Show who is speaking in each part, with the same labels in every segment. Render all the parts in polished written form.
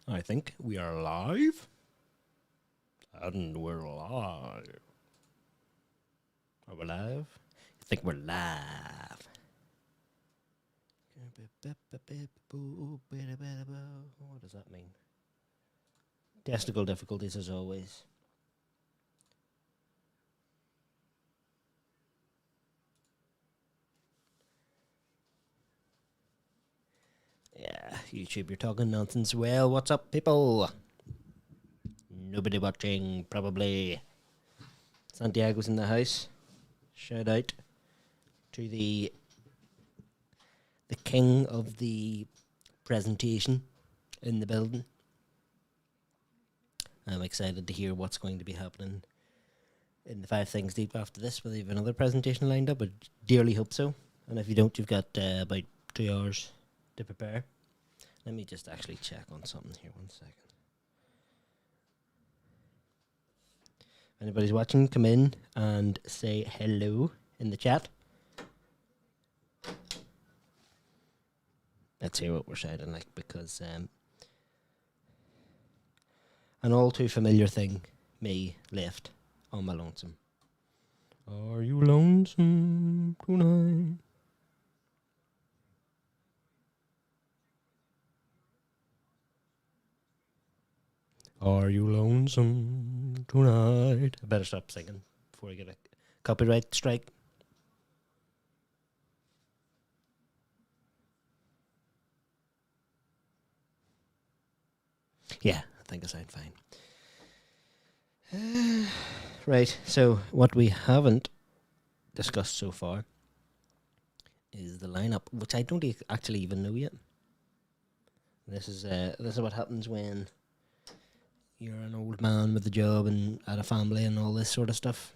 Speaker 1: I think we are live. And we're live. Are we live? I think we're live. What does that mean? Technical difficulties as always. Yeah, YouTube, you're talking nonsense. Well, what's up, people? Nobody watching, probably. Santiago's in the house. Shout out to the king of the presentation in the building. I'm excited to hear what's going to be happening in the 5 Things Deep after this, whether you have another presentation lined up. I dearly hope so. And if you don't, you've got about 2 hours to prepare. Let me just actually check on something here. 1 second. If anybody's watching, come in and say hello in the chat. Let's hear what we're sounding like, because an all too familiar thing, me left on my lonesome. Are you lonesome tonight? Are you lonesome tonight? I better stop singing before I get a copyright strike. Yeah, I think I sound fine. Right, so what we haven't discussed so far is the lineup, which I don't actually even know yet. This is what happens when you're an old man with a job and at a family and all this sort of stuff.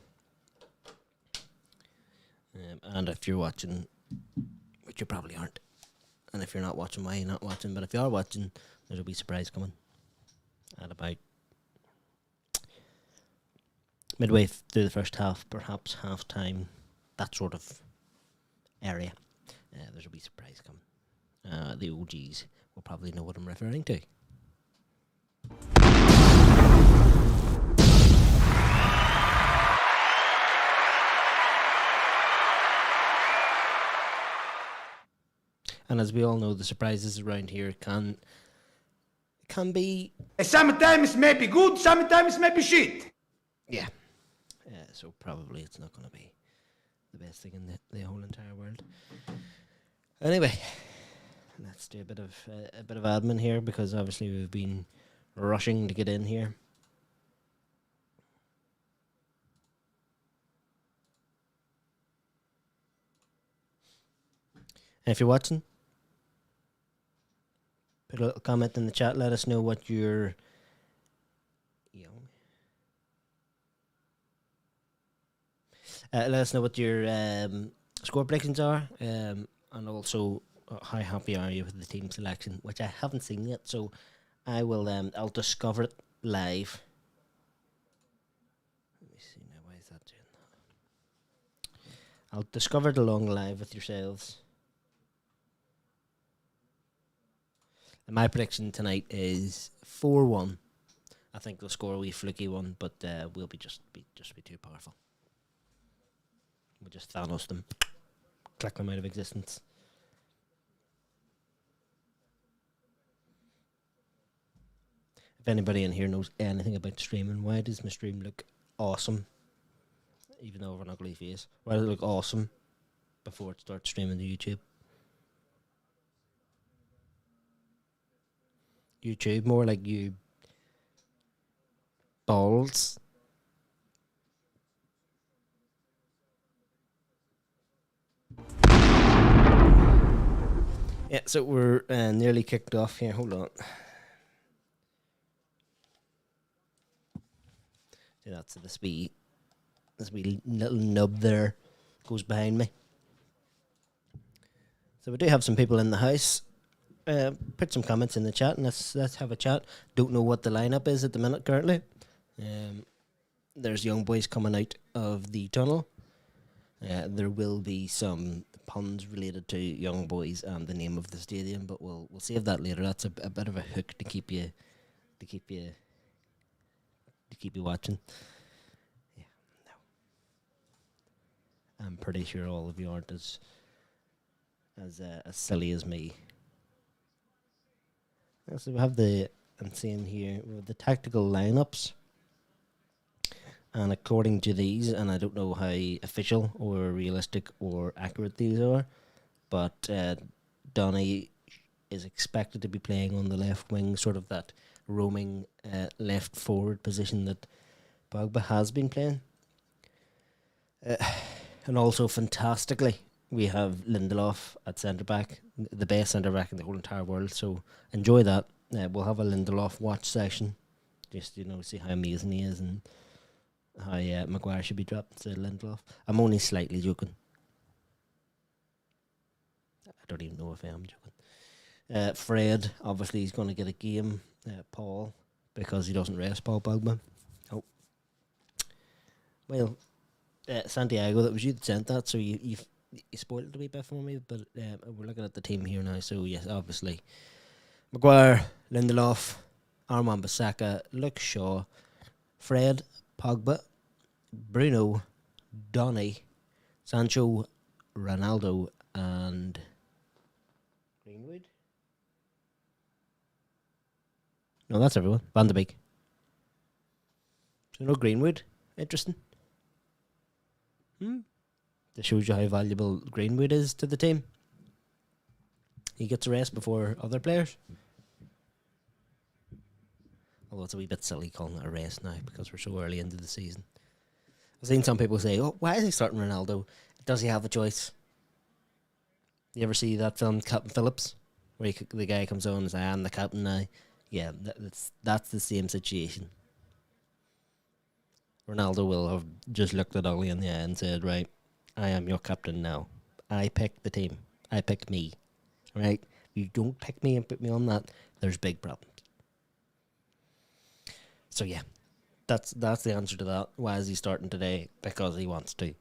Speaker 1: And if you're watching, which you probably aren't, and if you're not watching, why are you not watching? But if you are watching, there's a wee surprise coming at about midway through the first half, perhaps half time, that sort of area. There's a wee surprise coming. The OGs will probably know what I'm referring to. And as we all know, the surprises around here can be...
Speaker 2: Sometimes maybe good, sometimes maybe shit.
Speaker 1: Yeah. So probably it's not going to be the best thing in the whole entire world. Anyway, let's do a bit of admin here, because obviously we've been rushing to get in here. And if you're watching, put a little comment in the chat. Let us know what your let us know what your score predictions are, and also how happy are you with the team selection, which I haven't seen yet. So I will. I'll discover it live. Let me see now. Why is that doing that? I'll discover it along live with yourselves. And my prediction tonight is 4-1. I think they'll score a wee fluky one, but we'll be just be too powerful. We'll just Thanos them, click them out of existence. If anybody in here knows anything about streaming, why does my stream look awesome, even though I have an ugly face? Why does it look awesome before it starts streaming to YouTube? YouTube, more like you balls. Yeah, so we're nearly kicked off here. Hold on. See, that's this wee little nub there goes behind me. So we do have some people in the house. Put some comments in the chat and let's have a chat. Don't know what the lineup is at the minute currently. There's young boys coming out of the tunnel. There will be some puns related to young boys and the name of the stadium, but we'll save that later. That's a bit of a hook to keep you to keep you watching. Yeah, no. I'm pretty sure all of you aren't as silly as me. So we have I'm seeing here we have the tactical lineups, and according to these, and I don't know how official or realistic or accurate these are, but Donny is expected to be playing on the left wing, sort of that roaming left forward position that Pogba has been playing. And also, fantastically, we have Lindelof at centre back, the best centre back in the whole entire world. So enjoy that. We'll have a Lindelof watch session, just see how amazing he is and how Maguire should be dropped to Lindelof. I'm only slightly joking. I don't even know if I am joking. Fred, obviously, he's going to get a game. Paul, because he doesn't rest Paul Pogba. Oh, well, Santiago, that was you that sent that, so you spoiled it a wee bit for me. But we're looking at the team here now. So yes, obviously, Maguire, Lindelof, Armand Bissaka, Luke Shaw, Fred, Pogba, Bruno, Donny, Sancho, Ronaldo, and Greenwood. No, that's everyone. Van de Beek. So no Greenwood. Interesting. That shows you how valuable Greenwood is to the team. He gets a rest before other players. Although it's a wee bit silly calling it a rest now because we're so early into the season. I've seen some people say, "Oh, why is he starting Ronaldo? Does he have a choice?" You ever see that film, Captain Phillips, where the guy comes on and says, "I'm the captain now"? Yeah, that's the same situation. Ronaldo will have just looked at Ollie in the eye and said, "Right, I am your captain now. I pick the team. I pick me. Right? You don't pick me and put me on that. There's big problems." So yeah, that's the answer to that. Why is he starting today? Because he wants to,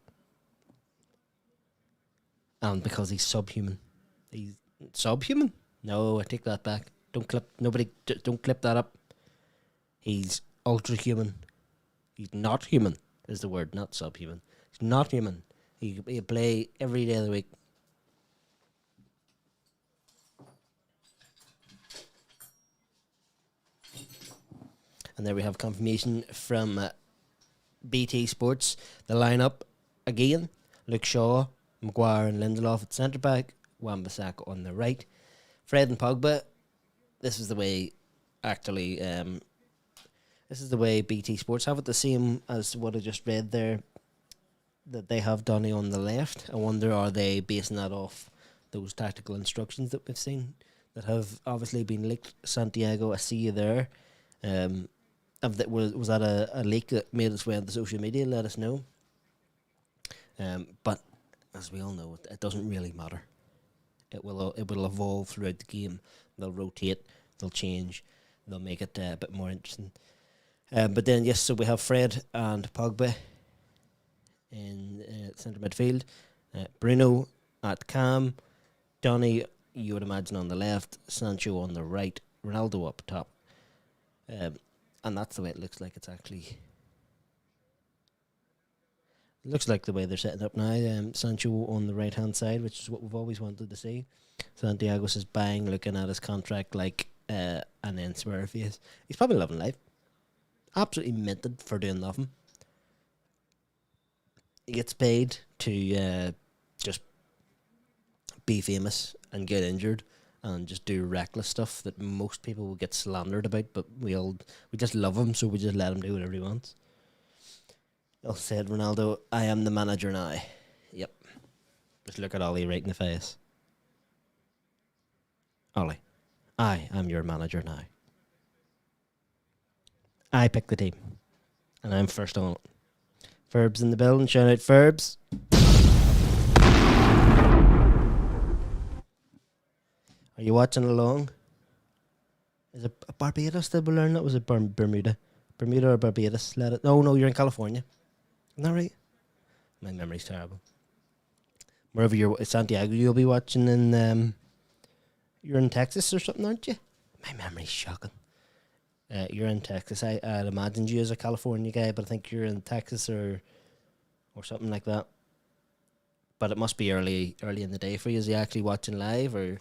Speaker 1: and because he's subhuman. He's subhuman. No, I take that back. Don't clip that up. He's ultra human. He's not human is the word, not subhuman. He's not human. He play every day of the week. And there we have confirmation from BT Sports. The lineup again: Luke Shaw, Maguire and Lindelof at centre back, Wan-Bissaka on the right, Fred and Pogba. This is the way, actually, this is the way BT Sports have it, the same as what I just read there, that they have Donny on the left. I wonder, are they basing that off those tactical instructions that we've seen that have obviously been leaked? Santiago, I see you there. Was that a leak that made its way onto social media? Let us know. But as we all know, it doesn't really matter. It will evolve throughout the game. They'll rotate, they'll change, they'll make it a bit more interesting. But then, yes, so we have Fred and Pogba in centre midfield. Bruno at cam. Donny, you would imagine, on the left. Sancho on the right. Ronaldo up top. And that's the way it looks like it's actually... It looks like the way they're setting up now. Sancho on the right-hand side, which is what we've always wanted to see. Santiago says bang, looking at his contract like and then swear face. He's probably loving life. Absolutely minted for doing nothing. He gets paid to just be famous and get injured and just do reckless stuff that most people will get slandered about, but we just love him, so we just let him do whatever he wants. Said Ronaldo, "I am the manager now." Yep. Just look at Ollie right in the face. "Ollie, I am your manager now. I pick the team, and I'm first on it." Ferb's in the building. Shout out Ferbs. Are you watching along? Is it Barbados that we learned that? Was it Bermuda? Bermuda or Barbados? No, you're in California. Isn't that right? My memory's terrible. Wherever you're, Santiago, you'll be watching in. You're in Texas or something, aren't you? My memory's shocking. You're in Texas. I'd imagined you as a California guy, but I think you're in Texas or something like that. But it must be early in the day for you. Is you actually watching live, or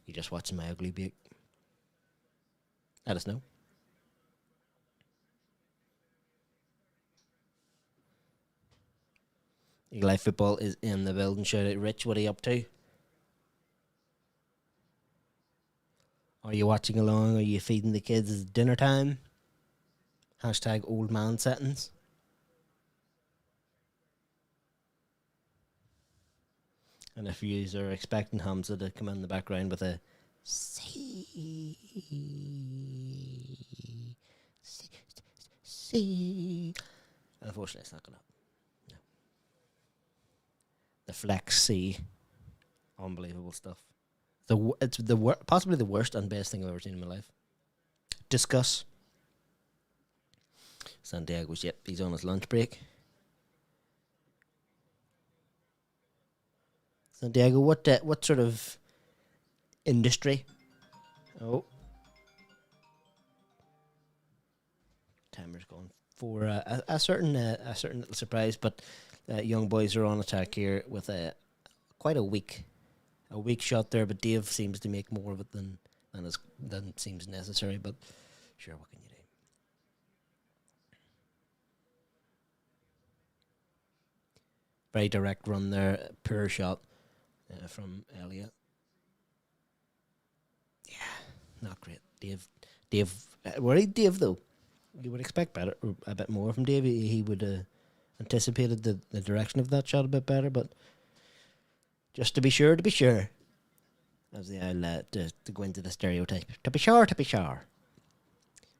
Speaker 1: you just watching my ugly beak? Let us know. Eagle Eye Football is in the building. Shout out, Rich. What are you up to? Are you watching along? Are you feeding the kids? Is it dinner time? Hashtag old man settings. And if you are expecting Hamza to come in the background with a see, unfortunately, it's not gonna. No. The Flex C, unbelievable stuff. It's possibly the worst and best thing I've ever seen in my life. Discuss. Santiago's he's on his lunch break. Santiago, what sort of industry? Oh, timer's gone for a certain little surprise, but young boys are on attack here with quite a weak shot there. But Dave seems to make more of it than seems necessary. But sure, what can you do? Very direct run there, poor shot from Elliot. Yeah, not great. Dave, worried Dave though. You would expect better, a bit more from Dave. He would have anticipated the direction of that shot a bit better, but just to be sure, as the to go into the stereotype. To be sure.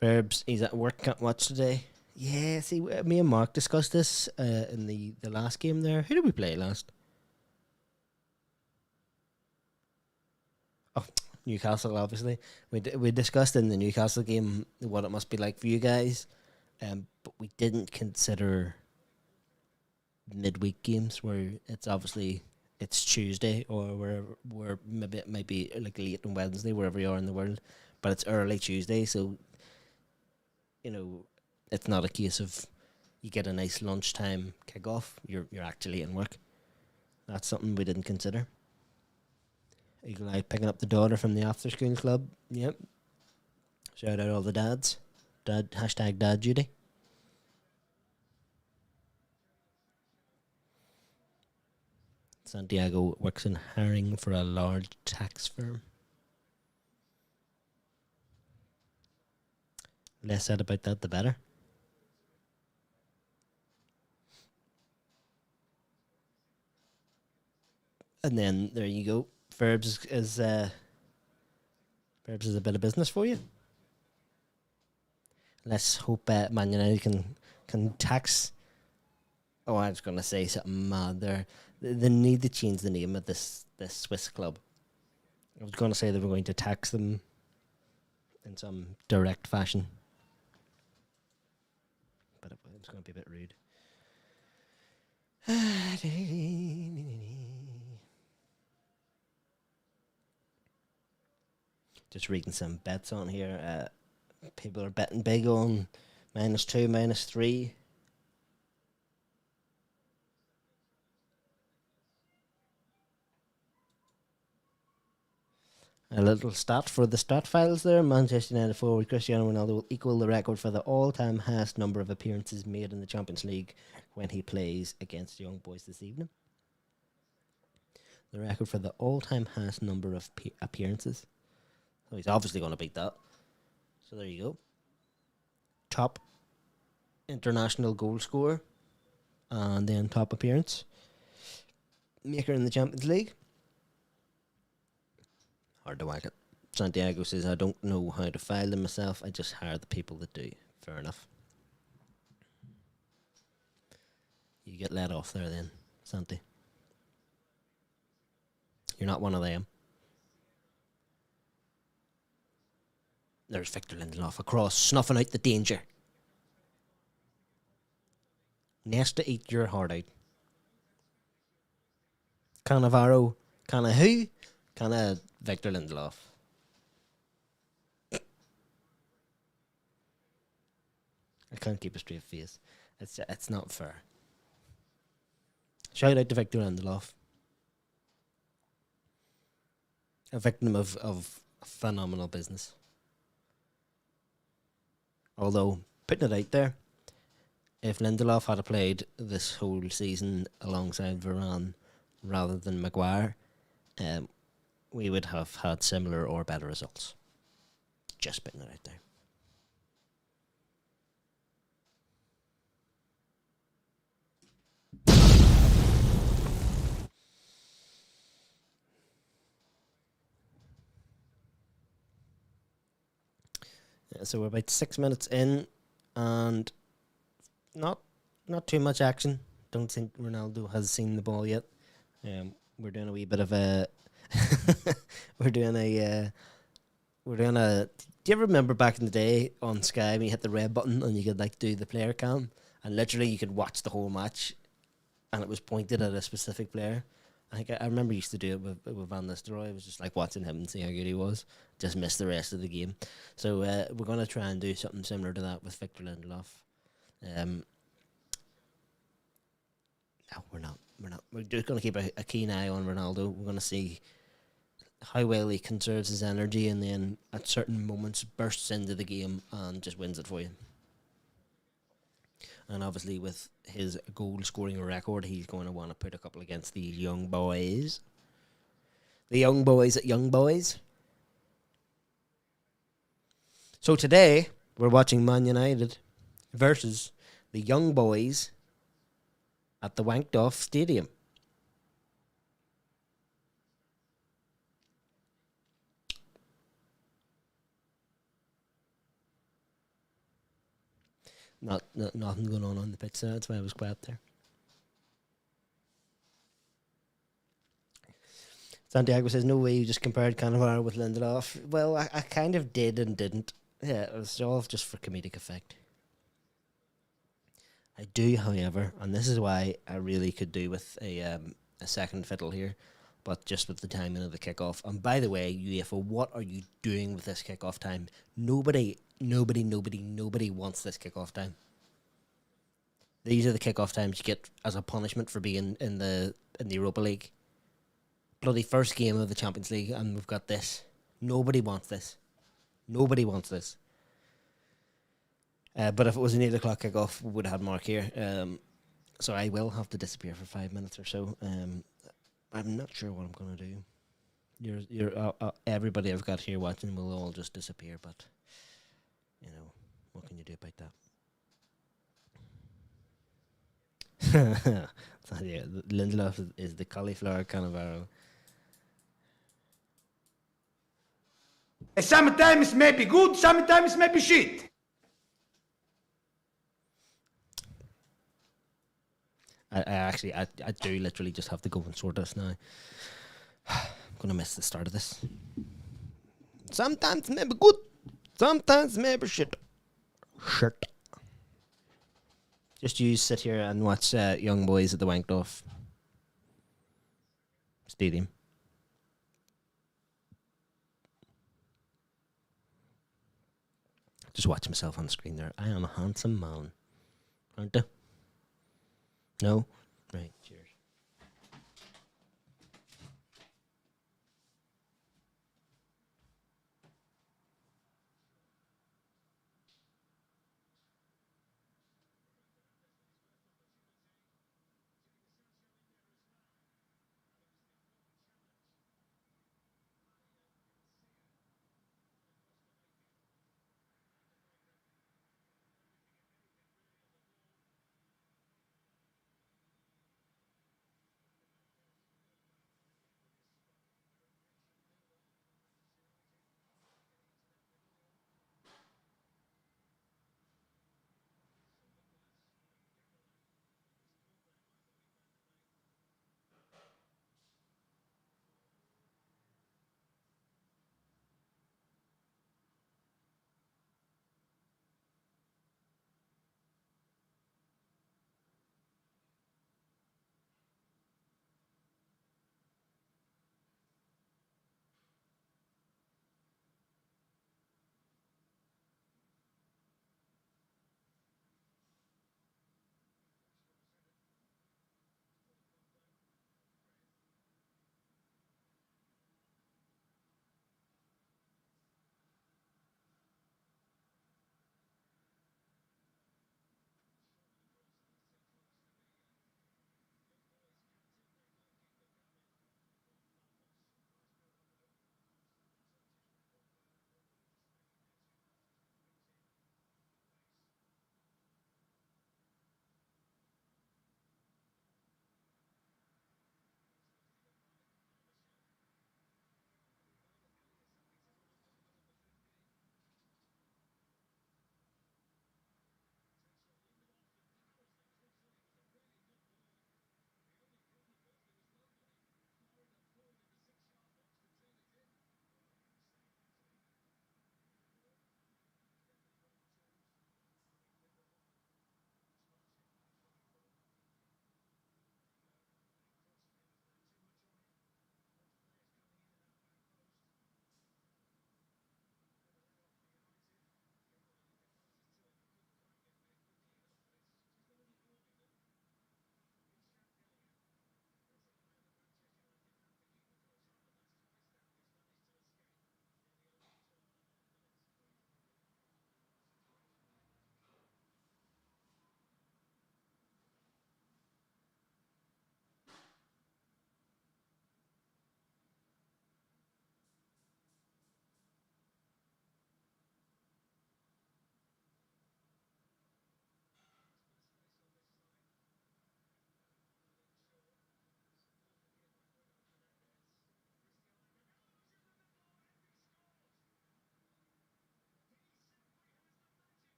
Speaker 1: Verbs, he's at work, can't watch today. Yeah, see, me and Mark discussed this in the last game there. Who did we play last? Oh, Newcastle, obviously. We discussed in the Newcastle game what it must be like for you guys, but we didn't consider midweek games where it's Tuesday or where maybe it might be like late on Wednesday, wherever you are in the world, but it's early Tuesday, so it's not a case of you get a nice lunchtime kickoff. You're actually in work. That's something we didn't consider. Eagle Eye picking up the daughter from the after school club. Yep. Shout out all the dads. Hashtag dad duty. Santiago works in hiring for a large tax firm. Less said about that, the better. And then there you go. Verbs is a bit of business for you. Let's hope Man United can tax. Oh, I was going to say something mad there. They need to change the name of this Swiss club. I was going to say they were going to tax them in some direct fashion, but it was going to be a bit rude. Just reading some bets on here. People are betting big on -2, -3. A little stat for the stat files there. Manchester United forward Cristiano Ronaldo will equal the record for the all-time highest number of appearances made in the Champions League when he plays against Young Boys this evening. The record for the all-time highest number of appearances. So he's obviously going to beat that. So there you go. Top international goal scorer. And then top appearance maker in the Champions League. Hard to whack it. Santiago says, I don't know how to file them myself. I just hire the people that do. Fair enough. You get let off there then, Santi. You're not one of them. There's Victor Lindelof across, snuffing out the danger. Nesta eat your heart out. Cannavaro, Canna who? Canna Victor Lindelof. I can't keep a straight face. It's not fair. Shout out to Victor Lindelof, a victim of phenomenal business. Although, putting it out there, if Lindelof had played this whole season alongside Varane rather than Maguire, we would have had similar or better results. Just putting it out there. So we're about 6 minutes in, and not too much action. Don't think Ronaldo has seen the ball yet. We're doing a wee bit of a we're doing a do you ever remember back in the day on Sky when you hit the red button and you could like do the player cam, and literally you could watch the whole match and it was pointed at a specific player? I think I remember used to do it with Van Nistelrooy. It was just like watching him and see how good he was. Just missed the rest of the game. So we're going to try and do something similar to that with Victor Lindelof. No, we're not. We're just going to keep a keen eye on Ronaldo. We're going to see how well he conserves his energy and then at certain moments bursts into the game and just wins it for you. And obviously with his goal scoring record, he's going to want to put a couple against these young boys. The young boys at Young Boys. So today, we're watching Man United versus the Young Boys at the Wanked Off Stadium. Nothing going on the pitch there. That's why I was quiet there. Santiago says, no way you just compared Cannavaro with Lindelof. Well, I kind of did and didn't. Yeah, it was all just for comedic effect. I do, however, and this is why I really could do with a second fiddle here, but just with the timing of the kickoff. And by the way, UEFA, what are you doing with this kickoff time? Nobody wants this kickoff time. These are the kickoff times you get as a punishment for being in the Europa League. Bloody first game of the Champions League, and we've got this. Nobody wants this. Nobody wants this. But if it was an 8 o'clock kickoff, we would have had Mark here. So I will have to disappear for 5 minutes or so. I'm not sure what I'm going to do. You're everybody I've got here watching will all just disappear, but you know, what can you do about that? So, yeah, Lindelof is the cauliflower Cannavaro.
Speaker 2: Sometimes maybe good, sometimes maybe shit.
Speaker 1: I do literally just have to go and sort this now. I'm gonna miss the start of this. Sometimes maybe good, sometimes maybe shit. Shit. Just you sit here and watch Young Boys at the Wanked Off Stadium. Just watch myself on the screen there. I am a handsome man, aren't I? No? Right, cheers.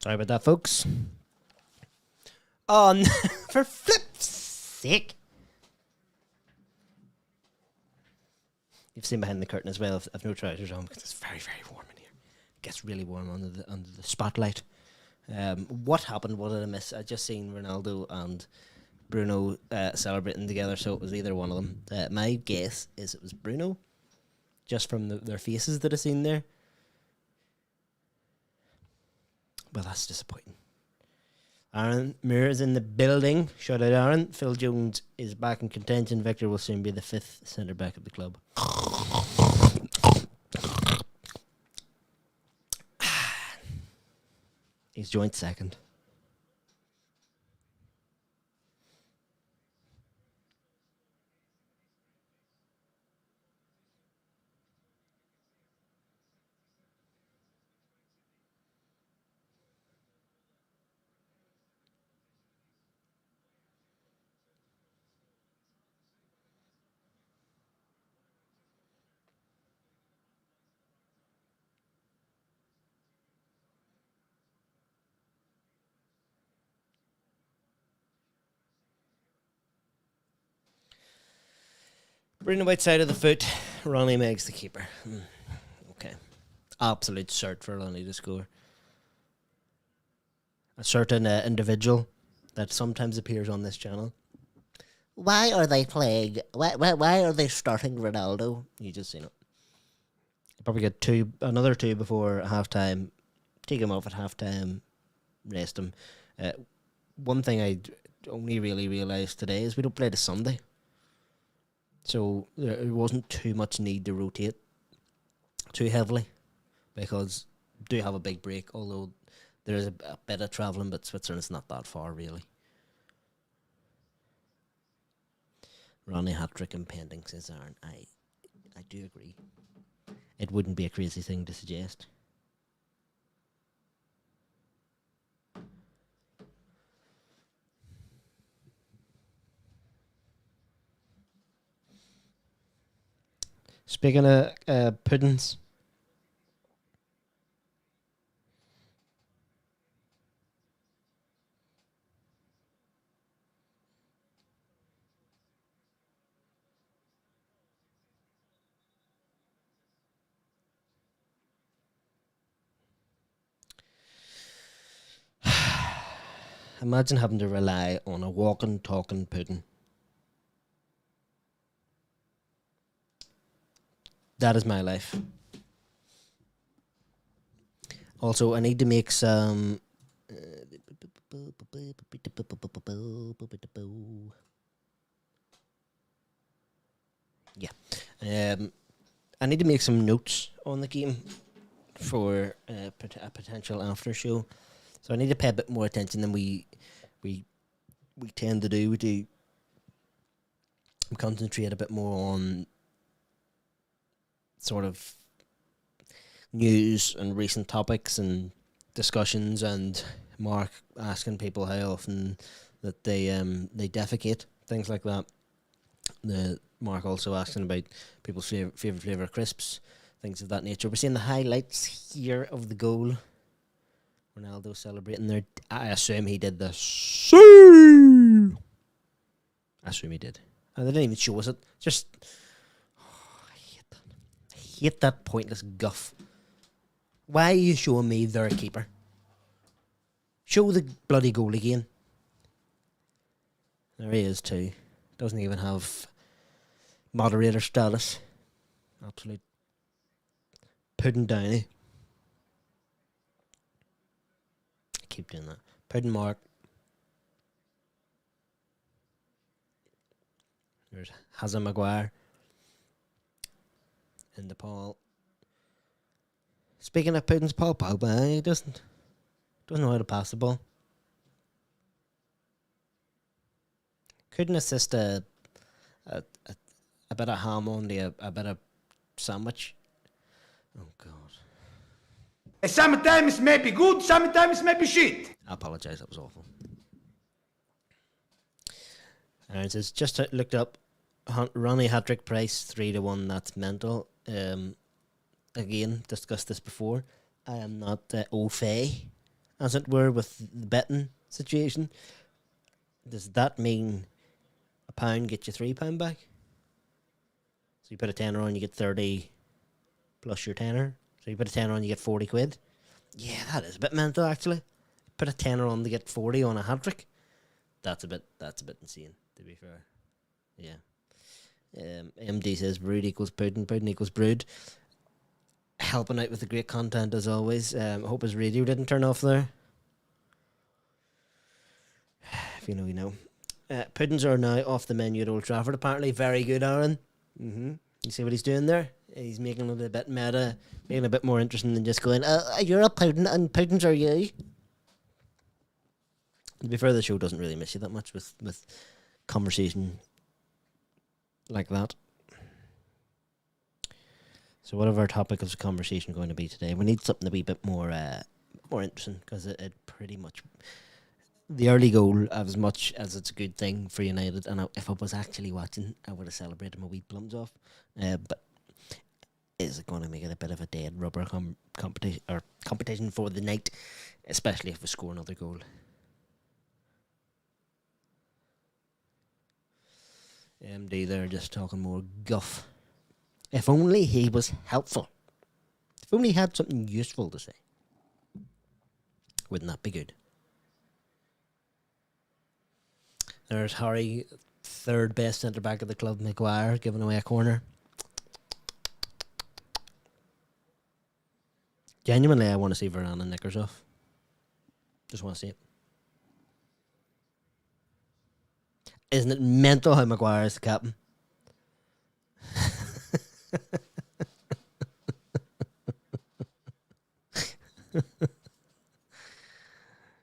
Speaker 1: Sorry about that, folks. On for flip's sake. You've seen behind the curtain as well. I've no trousers on because it's very, very warm in here. It gets really warm under the spotlight. What happened? What did I miss? I just seen Ronaldo and Bruno celebrating together, so it was either one of them. My guess is it was Bruno, just from their faces that I seen there. Well, that's disappointing. Aaron Muir is in the building. Shout out, Aaron. Phil Jones is back in contention. Victor will soon be the 5th centre back of the club. He's joint second. Bruno white side of the foot. Ronnie Meg's the keeper. Okay. Absolute cert for Ronnie to score. A certain individual that sometimes appears on this channel. Why are they playing? Why are they starting Ronaldo? You just seen it. Probably get another two before halftime. Take him off at halftime. Rest him. One thing I only really realised today is we don't play the Sunday. So there wasn't too much need to rotate too heavily because we do have a big break, although there is a bit of travelling, but Switzerland's not that far really. Ronnie hat-trick impending, says Aaron. I do agree. It wouldn't be a crazy thing to suggest. Speaking of puddings, imagine having to rely on a walking, talking pudding. That is my life. Also, I need to make some... Yeah. I need to make some notes on the game for a potential after show. So I need to pay a bit more attention than we tend to do. We concentrate a bit more on sort of news and recent topics and discussions, and Mark asking people how often that they defecate, things like that. Mark also asking about people's favourite flavour of crisps, things of that nature. We're seeing the highlights here of the goal. Ronaldo celebrating there. I assume he did the I assume he did. And they didn't even show us it. Just... I hate that pointless guff. Why are you showing me their keeper? Show the bloody goal again. There he is too. Doesn't even have moderator status. Absolute pudding downy. I keep doing that. Pudding Mark. There's Hazard Maguire. In the Paul. Speaking of puddings, Paul Pogba, he doesn't know how to pass the ball. Couldn't assist a bit of ham only a bit of sandwich. Oh God.
Speaker 2: Sometimes may be good, sometimes may be shit.
Speaker 1: I apologise, that was awful. And it says, just looked up Ronnie hat-trick price 3-1. That's mental. Again, discussed this before. I am not au fait as it were, with the betting situation. Does that mean £1 get you £3 back? So you put a tenner on, you get 30 plus your tenner. So you put a tenner on, you get 40 quid. Yeah, that is a bit mental, actually. Put a tenner on to get 40 on a hat trick. That's a bit insane, to be fair. Yeah. MD says brood equals pudding, pudding equals brood. Helping out with the great content as always. Hope his radio didn't turn off there. If you know, you know. Puddings are now off the menu at Old Trafford, apparently. Very good, Aaron. You see what he's doing there? He's making it a bit meta, making it a bit more interesting than just going, you're a pudding and puddings are you. To be fair, the show doesn't really miss you that much with conversation like that. So what are our topic of conversation going to be today? We need something to be a bit more interesting, because it pretty much... The early goal, as much as it's a good thing for United, and if I was actually watching, I would have celebrated my wee plums off. But is it going to make it a bit of a dead rubber competition for the night, especially if we score another goal? MD there just talking more guff. If only he was helpful. If only he had something useful to say. Wouldn't that be good? There's Harry, third best centre-back of the club, Maguire, giving away a corner. Genuinely, I want to see Varane and knickers off. Just want to see it. Isn't it mental how Maguire is the captain?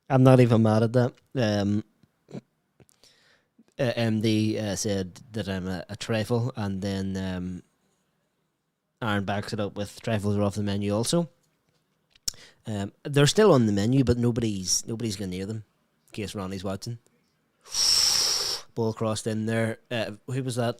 Speaker 1: I'm not even mad at that. MD said that I'm a trifle, and then Aaron backs it up with trifles are off the menu also. They're still on the menu, but nobody's going near them, in case Ronnie's watching. Ball crossed in there. Who was that?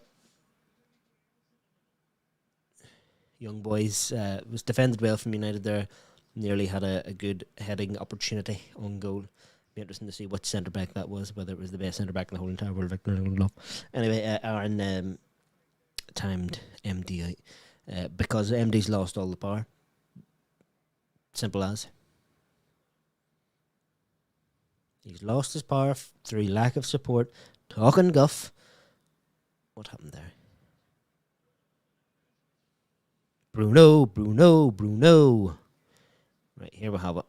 Speaker 1: Young boys. Was defended well from United there. Nearly had a good heading opportunity on goal. Be interesting to see which centre back that was, whether it was the best centre back in the whole entire world. Victor Lindelof. Anyway, Aaron timed MD out because MD's lost all the power. Simple as. He's lost his power through lack of support. Talking guff. What happened there? Bruno. Right, here we have it.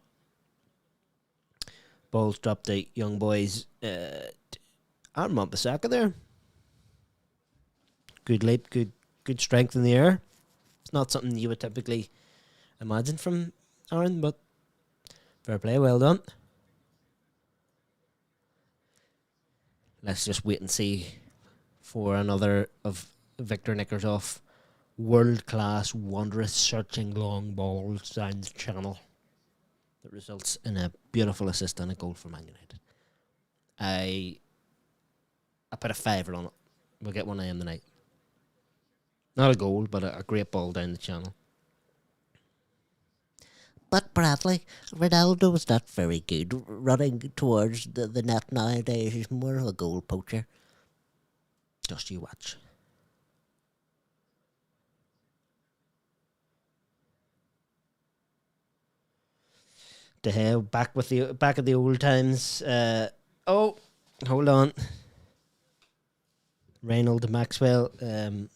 Speaker 1: Ball's dropped out, young boys. Aaron Wan-Bissaka there. Good leap, good strength in the air. It's not something you would typically imagine from Aaron, but fair play, well done. Let's just wait and see for another of Victor Nickersoff. World-class, wondrous, searching long balls down the channel that results in a beautiful assist and a goal for Man United. I put a fiver on it. We'll get 1 a.m. tonight. Not a goal, but a great ball down the channel. But Bradley, Ronaldo was not very good running towards the net nowadays. He's more of a goal poacher. Just you watch. De Gea back at the old times. Hold on. Reynold Maxwell, who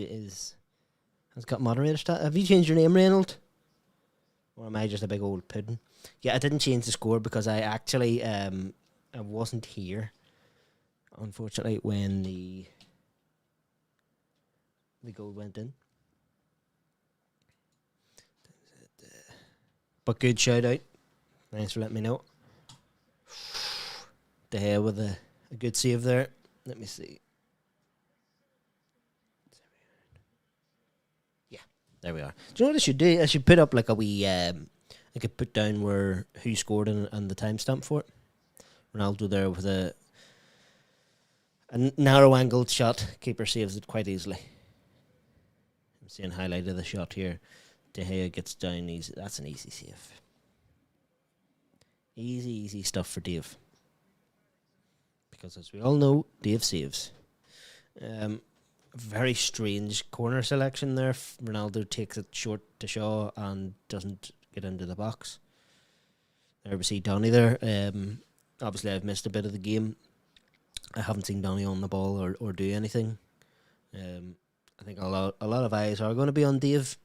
Speaker 1: has got moderator stat. Have you changed your name, Reynold? Or am I just a big old pudding? Yeah, I didn't change the score because I actually I wasn't here, unfortunately, when the goal went in. But good shout out. Thanks for letting me know. De Gea with a good save there. Let me see. Yeah, there we are. Do you know what I should do? I should put up like a wee... I could put down who scored and the timestamp for it. Ronaldo there with a narrow-angled shot. Keeper saves it quite easily. I'm seeing highlight of the shot here. De Gea gets down. That's an easy save. Easy stuff for Dave. Because as we all know, Dave saves. Very strange corner selection there. Ronaldo takes it short to Shaw and doesn't get into the box. There we see Donny there. Obviously, I've missed a bit of the game. I haven't seen Donny on the ball or do anything. I think a lot of eyes are going to be on Dave.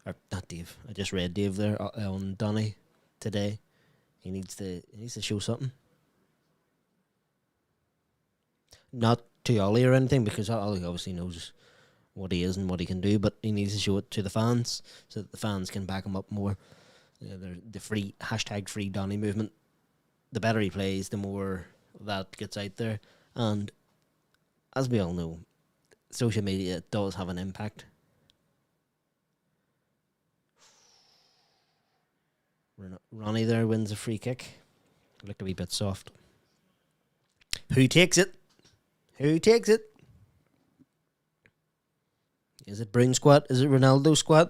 Speaker 1: Or not Dave. I just read Dave there on Donny today. He needs to show something. Not to Ollie or anything, because Ollie obviously knows what he is and what he can do, but he needs to show it to the fans so that the fans can back him up more. The free #free Donny movement. The better he plays, the more that gets out there. And as we all know, social media does have an impact. Ronnie there wins a free kick. Looked a wee bit soft. Who takes it? Who takes it? Is it Brown squad? Is it Ronaldo squad?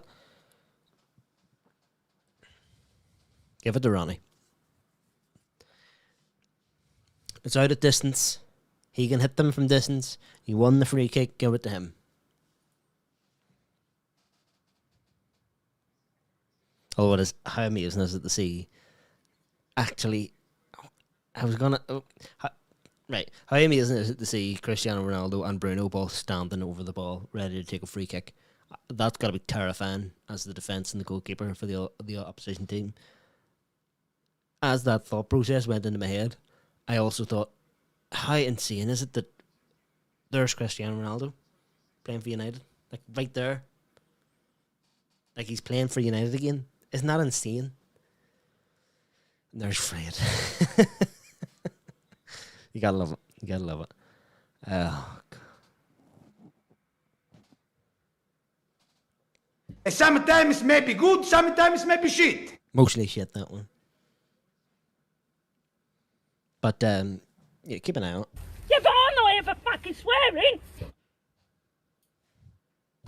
Speaker 1: Give it to Ronnie. It's out at distance. He can hit them from distance. He won the free kick. Give it to him. Oh, it is. How amazing is it to see? Actually, I was gonna. Right. How amazing is it to see Cristiano Ronaldo and Bruno both standing over the ball, ready to take a free kick? That's got to be terrifying as the defence and the goalkeeper for the opposition team. As that thought process went into my head, I also thought, how insane is it that there's Cristiano Ronaldo playing for United? Like, right there. Like, he's playing for United again. Isn't that insane? And there's Fred. You gotta love it. You gotta love it. Oh, God.
Speaker 2: Sometimes may be good, sometimes may be shit.
Speaker 1: Mostly shit, that one. But, yeah, keep an eye on it.
Speaker 3: Yeah, but I'm not here for fucking swearing.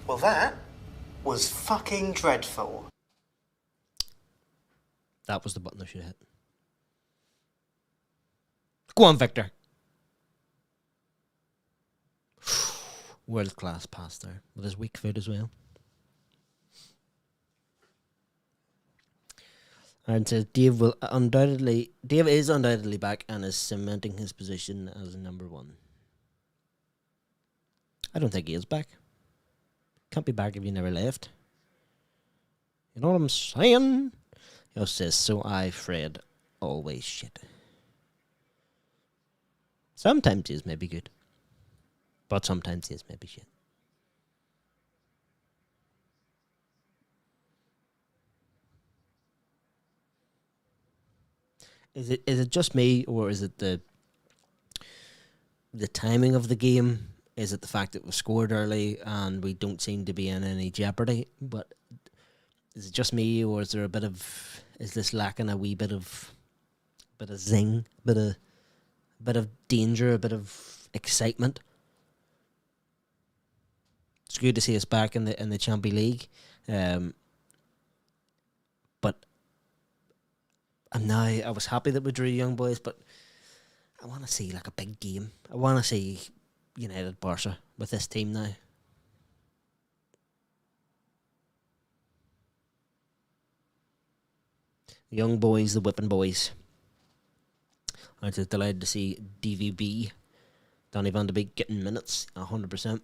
Speaker 4: Well, that was fucking dreadful.
Speaker 1: That was the button I should have hit. Go on, Victor. World class pass there with his weak foot as well. And so Dave is undoubtedly back and is cementing his position as number one. I don't think he is back. Can't be back if you never left. You know what I'm saying? He says, so I, Fred, always shit. Sometimes he is maybe good. But sometimes he is maybe shit. Is it just me, or is it the timing of the game? Is it the fact that it was scored early and we don't seem to be in any jeopardy? But is it just me, or is there is this lacking a wee bit of zing, bit of danger, a bit of excitement? It's good to see us back in the Champions League, but I was happy that we drew Young Boys, but I want to see like a big game. I want to see United Barca with this team now. The Young Boys, the Whipping Boys. I was delighted to see DVB, Donny van de Beek, getting minutes, 100%.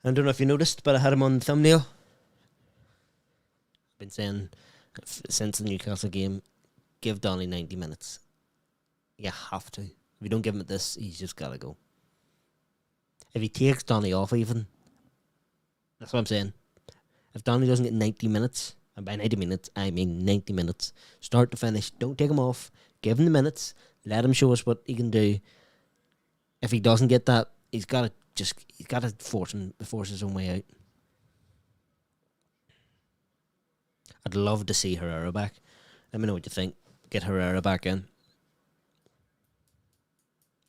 Speaker 1: I don't know if you noticed, but I had him on the thumbnail. I've been saying since the Newcastle game, give Donny 90 minutes. You have to. If you don't give him this, he's just got to go. If he takes Donny off even, that's what I'm saying. If Donny doesn't get 90 minutes, and by 90 minutes, I mean 90 minutes, start to finish, don't take him off, give him the minutes, let him show us what he can do. If he doesn't get that, he's got to force his own way out. I'd love to see Herrera back. Let me know what you think. Get Herrera back in.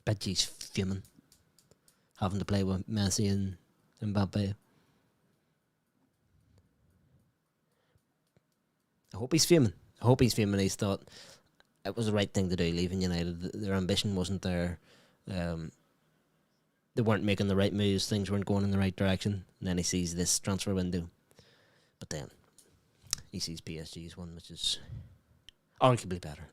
Speaker 1: Bet he's fuming, having to play with Messi and Mbappe. I hope he's fuming. I hope he's feeling he's thought it was the right thing to do leaving United. Their ambition wasn't there. They weren't making the right moves. Things weren't going in the right direction. And then he sees this transfer window. But then he sees PSG's one, which is arguably better.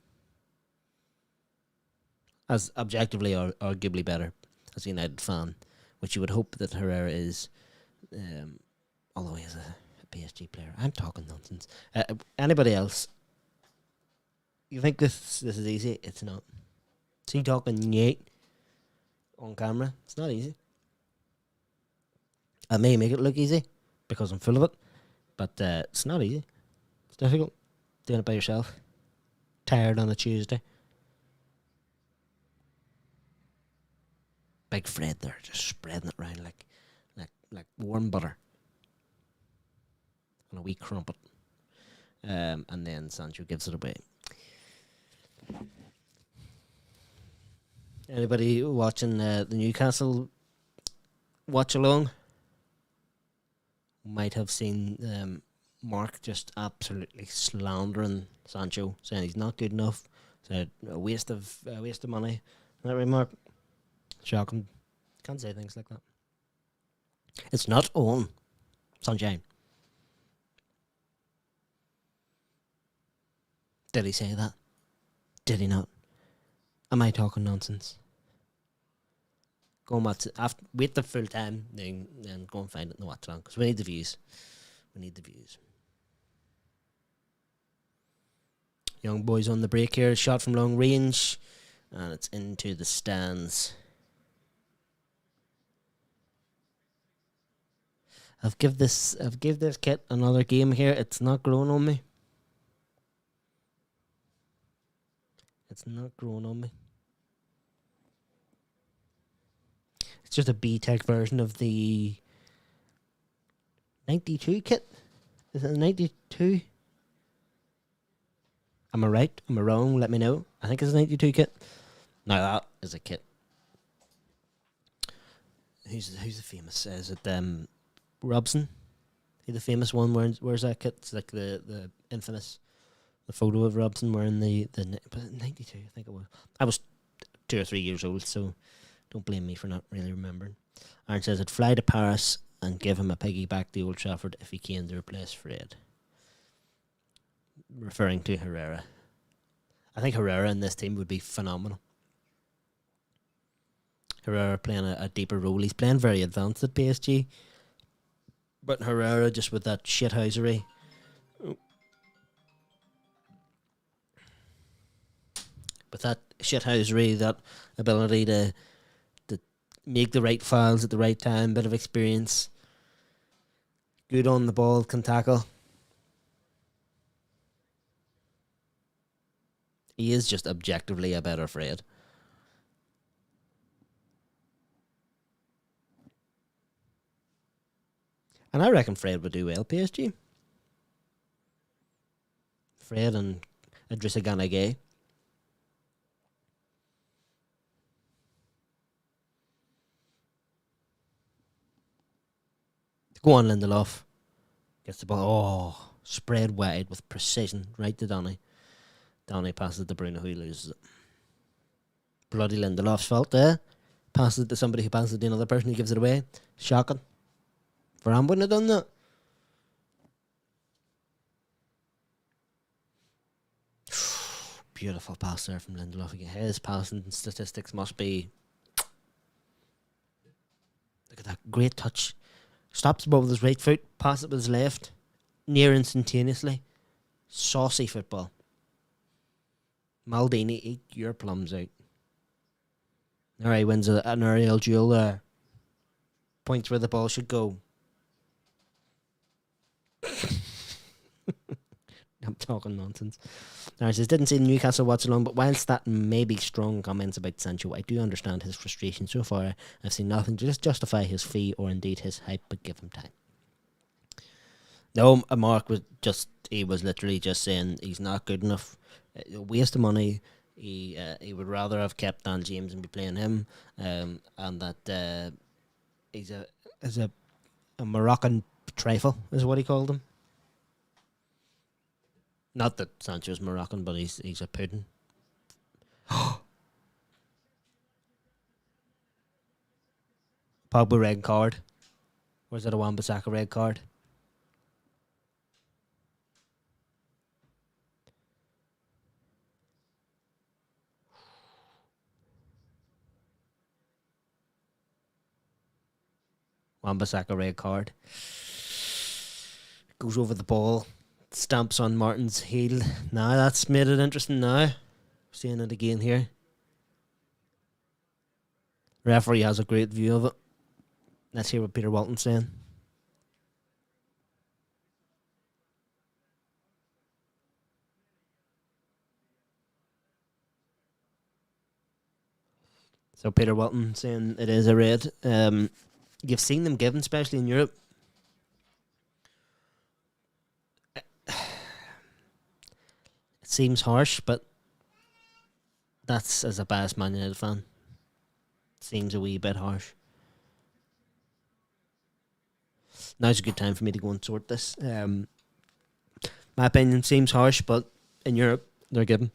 Speaker 1: As objectively arguably better as a United fan, which you would hope that Herrera is, although he is a PSG player. I'm talking nonsense. Anybody else? You think this is easy? It's not. Is he talking yet on camera? It's not easy. I may make it look easy because I'm full of it, but it's not easy. It's difficult doing it by yourself. Tired on a Tuesday. Big Fred there, just spreading it around like warm butter on a wee crumpet. And then Sancho gives it away. Anybody watching the Newcastle watch-along might have seen Mark just absolutely slandering Sancho, saying he's not good enough, said a waste of money. Isn't that right, Mark? Shocking. Can't say things like that. It's not on, sunshine. Did he say that? Did he not? Am I talking nonsense? Go and watch it. Wait the full time, then go and find it in the watch along, because we need the views. We need the views. Young boys on the break here. Shot from long range, and it's into the stands. I've give this kit another game here. It's not growing on me. It's not growing on me. It's just a B-Tech version of the 92 kit. Is it a 92? Am I right? Am I wrong? Let me know. I think it's a 92 kit. Now that is a kit. Who's the famous? Is it Robson? He the famous one. Where's that kit? It's like the infamous, the photo of Robson wearing the 92. I think it was. I was 2 or 3 years old, so don't blame me for not really remembering. Aaron says I'd fly to Paris and give him a piggyback to Old Trafford if he came to replace Fred. Referring to Herrera. I think Herrera in this team would be phenomenal. Herrera playing a deeper role. He's playing very advanced at PSG. But Herrera just with that shithousery. With that shithousery, that ability to make the right fouls at the right time, bit of experience. Good on the ball, can tackle. He is just objectively a better Fred. And I reckon Fred would do well, PSG. Fred and Idrissa Gana Gueye. Go on, Lindelof. Gets the ball. Oh, spread wide with precision. Right to Donny. Donny passes to Bruno, who loses it. Bloody Lindelof's fault there. Passes it to somebody who passes it to another person who gives it away. Shocking. Varane wouldn't have done that. Beautiful pass there from Lindelof again. His passing statistics must be... Look at that. Great touch. Stops the ball with his right foot. Passes it with his left. Near instantaneously. Saucy football. Maldini, eat your plums out. Alright, wins an aerial duel there. Points where the ball should go. I'm talking nonsense. Alright, says, didn't see the Newcastle watch along, but whilst that may be strong comments about Sancho, I do understand his frustration so far. I've seen nothing to just justify his fee or indeed his hype, but give him time. No, Mark he was literally just saying he's not good enough. A waste of money. He would rather have kept Dan James and be playing him, and that he's a Moroccan trifle is what he called him. Not that Sancho's Moroccan, but he's a pudding. Pogba red card. Or is it a Wan-Bissaka red card? Wan-Bissaka red card. Goes over the ball. Stamps on Martin's heel. Now that's made it interesting now. Seeing it again here. Referee has a great view of it. Let's hear what Peter Walton's saying. So Peter Walton saying it is a red. You've seen them given, especially in Europe. It seems harsh, but that's as a biased Man United fan. Seems a wee bit harsh. Now's a good time for me to go and sort this. My opinion seems harsh, but in Europe they're given.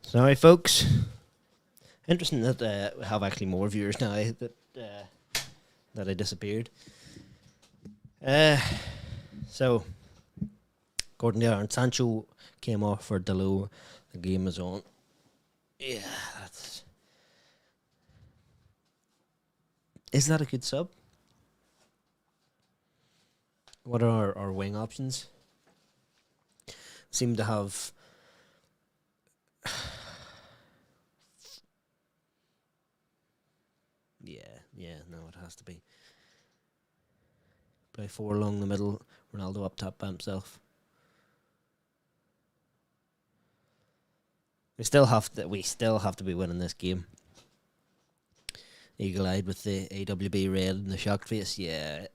Speaker 1: Sorry, folks. Interesting that we have actually more viewers now that I disappeared. So, according to Aaron, Sancho came off for Delo. The game is on. Yeah, that's... Is that a good sub? What are our wing options? Seem to have... Yeah, no, it has to be. Play 4 along the middle, Ronaldo up top by himself. We still have to be winning this game. Eagle-eyed with the AWB red and the shocked face. Yeah.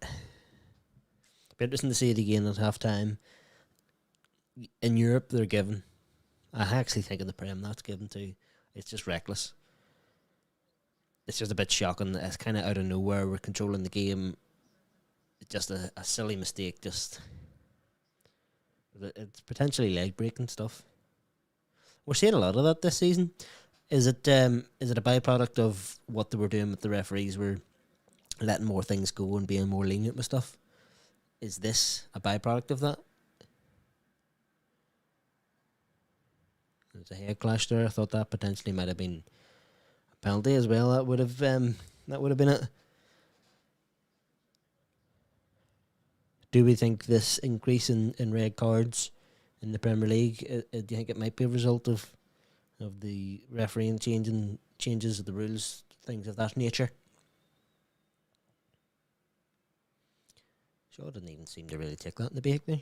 Speaker 1: Be interesting to see it again at half time. In Europe, they're given. I actually think in the Prem that's given too. It's just reckless. It's just a bit shocking. It's kind of out of nowhere. We're controlling the game. It's just a silly mistake. Just it's potentially leg breaking stuff. We're seeing a lot of that this season. Is it a byproduct of what they were doing with the referees? We're letting more things go and being more lenient with stuff. Is this a byproduct of that? There's a head clash there. I thought that potentially might have been a penalty as well. That would have been it. Do we think this increase in red cards in the Premier League, do you think it might be a result of the refereeing changes of the rules, things of that nature? Shaw didn't even seem to really take that in the bake there.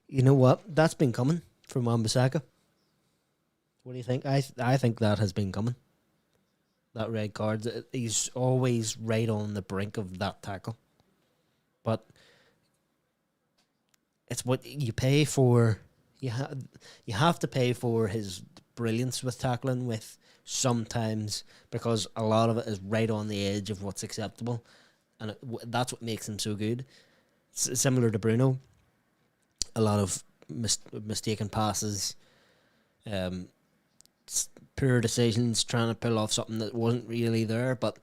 Speaker 1: You know what? That's been coming from Wan-Bissaka. What do you think? I think that has been coming. That red card. He's always right on the brink of that tackle. But it's what you pay for. You have to pay for his brilliance with tackling with sometimes, because a lot of it is right on the edge of what's acceptable. And that's what makes him so good. It's similar to Bruno. A lot of mistaken passes, poor decisions, trying to pull off something that wasn't really there. But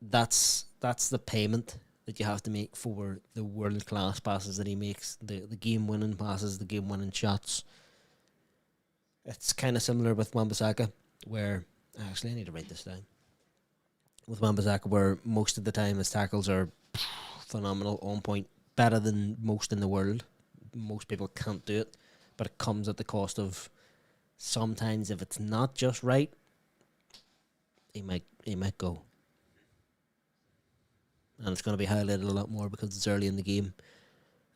Speaker 1: that's the payment that you have to make for the world class passes that he makes, the game winning passes, the game winning shots. It's kind of similar with Wan-Bissaka, where actually I need to write this down. With Wan-Bissaka, where most of the time his tackles are phenomenal, on point, better than most in the world. Most people can't do it, but it comes at the cost of sometimes, if it's not just right, he might go. And it's going to be highlighted a lot more because it's early in the game,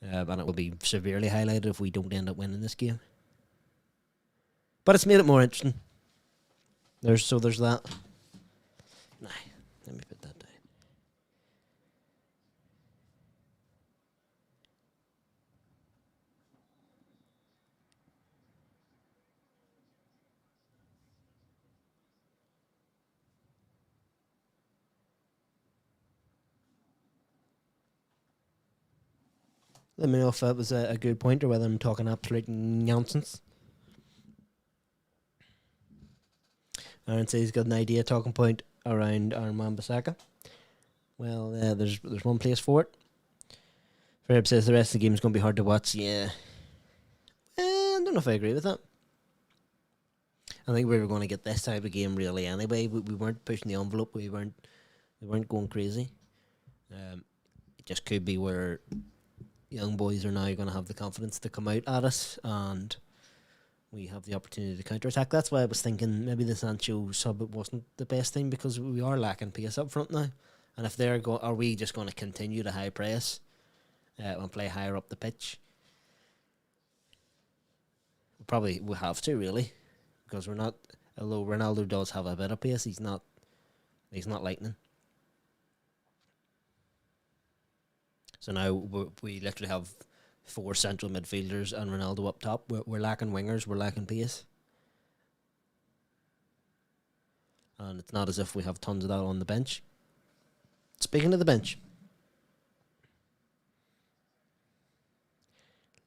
Speaker 1: and it will be severely highlighted if we don't end up winning this game. But it's made it more interesting. There's that. Nah, let me put that down. Let me know if that was a good point or whether I'm talking absolute nonsense. Aaron says he's got an idea talking point around Aaron Wan-Bissaka. Well, there's one place for it. Ferb says the rest of the game is going to be hard to watch. Yeah. I don't know if I agree with that. I think we were going to get this type of game really anyway. We weren't pushing the envelope. We weren't going crazy. It just could be where young boys are now going to have the confidence to come out at us, and we have the opportunity to counter-attack. That's why I was thinking maybe the Sancho sub wasn't the best thing, because we are lacking pace up front now. And if are we just going to continue to high press and play higher up the pitch? We have to, really, because we're not. Although Ronaldo does have a bit of pace, he's not lightning. So now we literally have 4 central midfielders and Ronaldo up top. We're lacking wingers. We're lacking pace. And it's not as if we have tons of that on the bench. Speaking of the bench,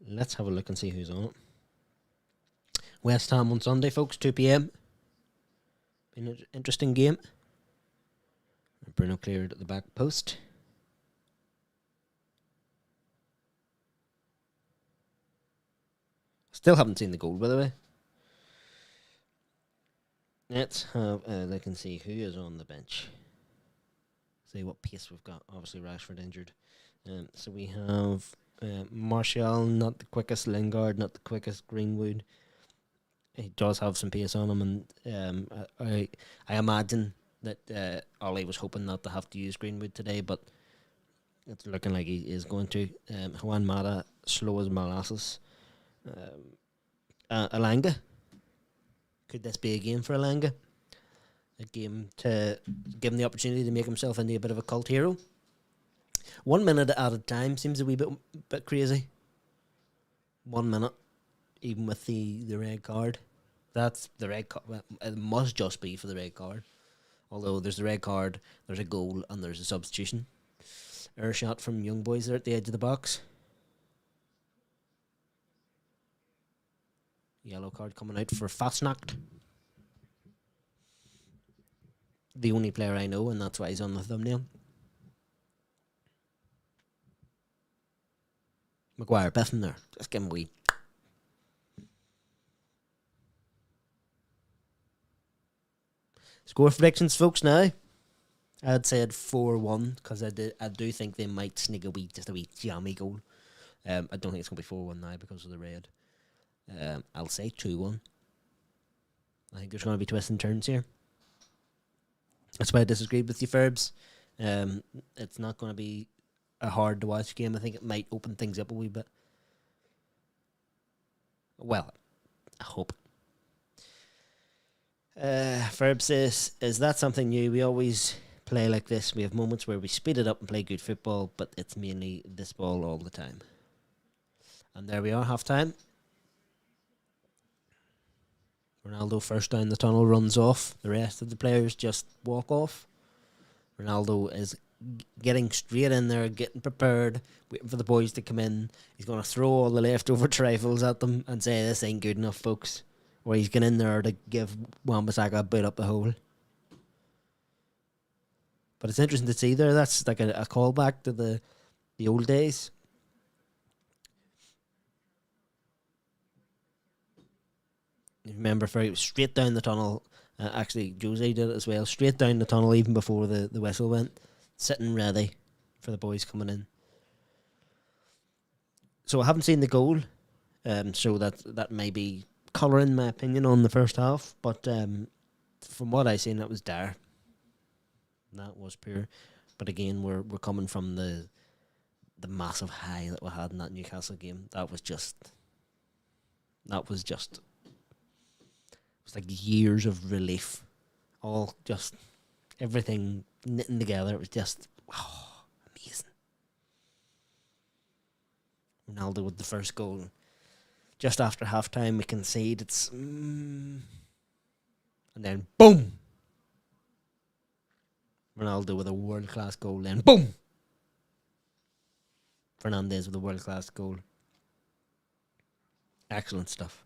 Speaker 1: let's have a look and see who's on it. West Ham on Sunday, folks, 2 p.m. Been an interesting game. Bruno cleared at the back post. Still haven't seen the goal, by the way. Let's have a look and see who is on the bench. See what pace we've got. Obviously, Rashford injured. So we have Martial, not the quickest. Lingard, not the quickest. Greenwood. He does have some pace on him, and I imagine that Ollie was hoping not to have to use Greenwood today, but it's looking like he is going to. Juan Mata, slow as molasses. Alanga. Could this be a game for Alanga? A game to give him the opportunity to make himself into a bit of a cult hero. 1 minute at a time seems a wee bit crazy. 1 minute, even with the red card. That's the red card. Well, it must just be for the red card. Although there's the red card, there's a goal, and there's a substitution. Air shot from young boys there at the edge of the box. Yellow card coming out for Fastnacht. The only player I know, and that's why he's on the thumbnail. Maguire, Biffin there. Just give him a wee. Score predictions, folks, now. I'd said 4-1, because I do think they might sneak just a wee jammy goal. I don't think it's going to be 4-1 now because of the red. I'll say 2-1. I think there's going to be twists and turns here. That's why I disagreed with you, Ferbs. It's not going to be a hard to watch game. I think it might open things up a wee bit. Well, I hope. Ferb says, is that something new? We always play like this. We have moments where we speed it up and play good football, but it's mainly this ball all the time. And there we are, half time. Ronaldo first down the tunnel, runs off. The rest of the players just walk off. Ronaldo is getting straight in there, getting prepared, waiting for the boys to come in. He's going to throw all the leftover trifles at them and say, this ain't good enough, folks. Or he's going in there to give Wan-Bissaka a boot up the hole. But it's interesting to see there. That's like a callback to the old days. You remember, straight down the tunnel. Actually, Jose did it as well. Straight down the tunnel, even before the whistle went. Sitting ready for the boys coming in. So I haven't seen the goal. So that may be colouring my opinion on the first half. But from what I seen, that was dire. That was pure. But again, we're coming from the massive high that we had in that Newcastle game. It was like years of relief. All just everything knitting together. It was just amazing. Ronaldo with the first goal. Just after half time we concede. It's and then boom. Ronaldo with a world class goal, then boom. Fernandes with a world class goal. Excellent stuff.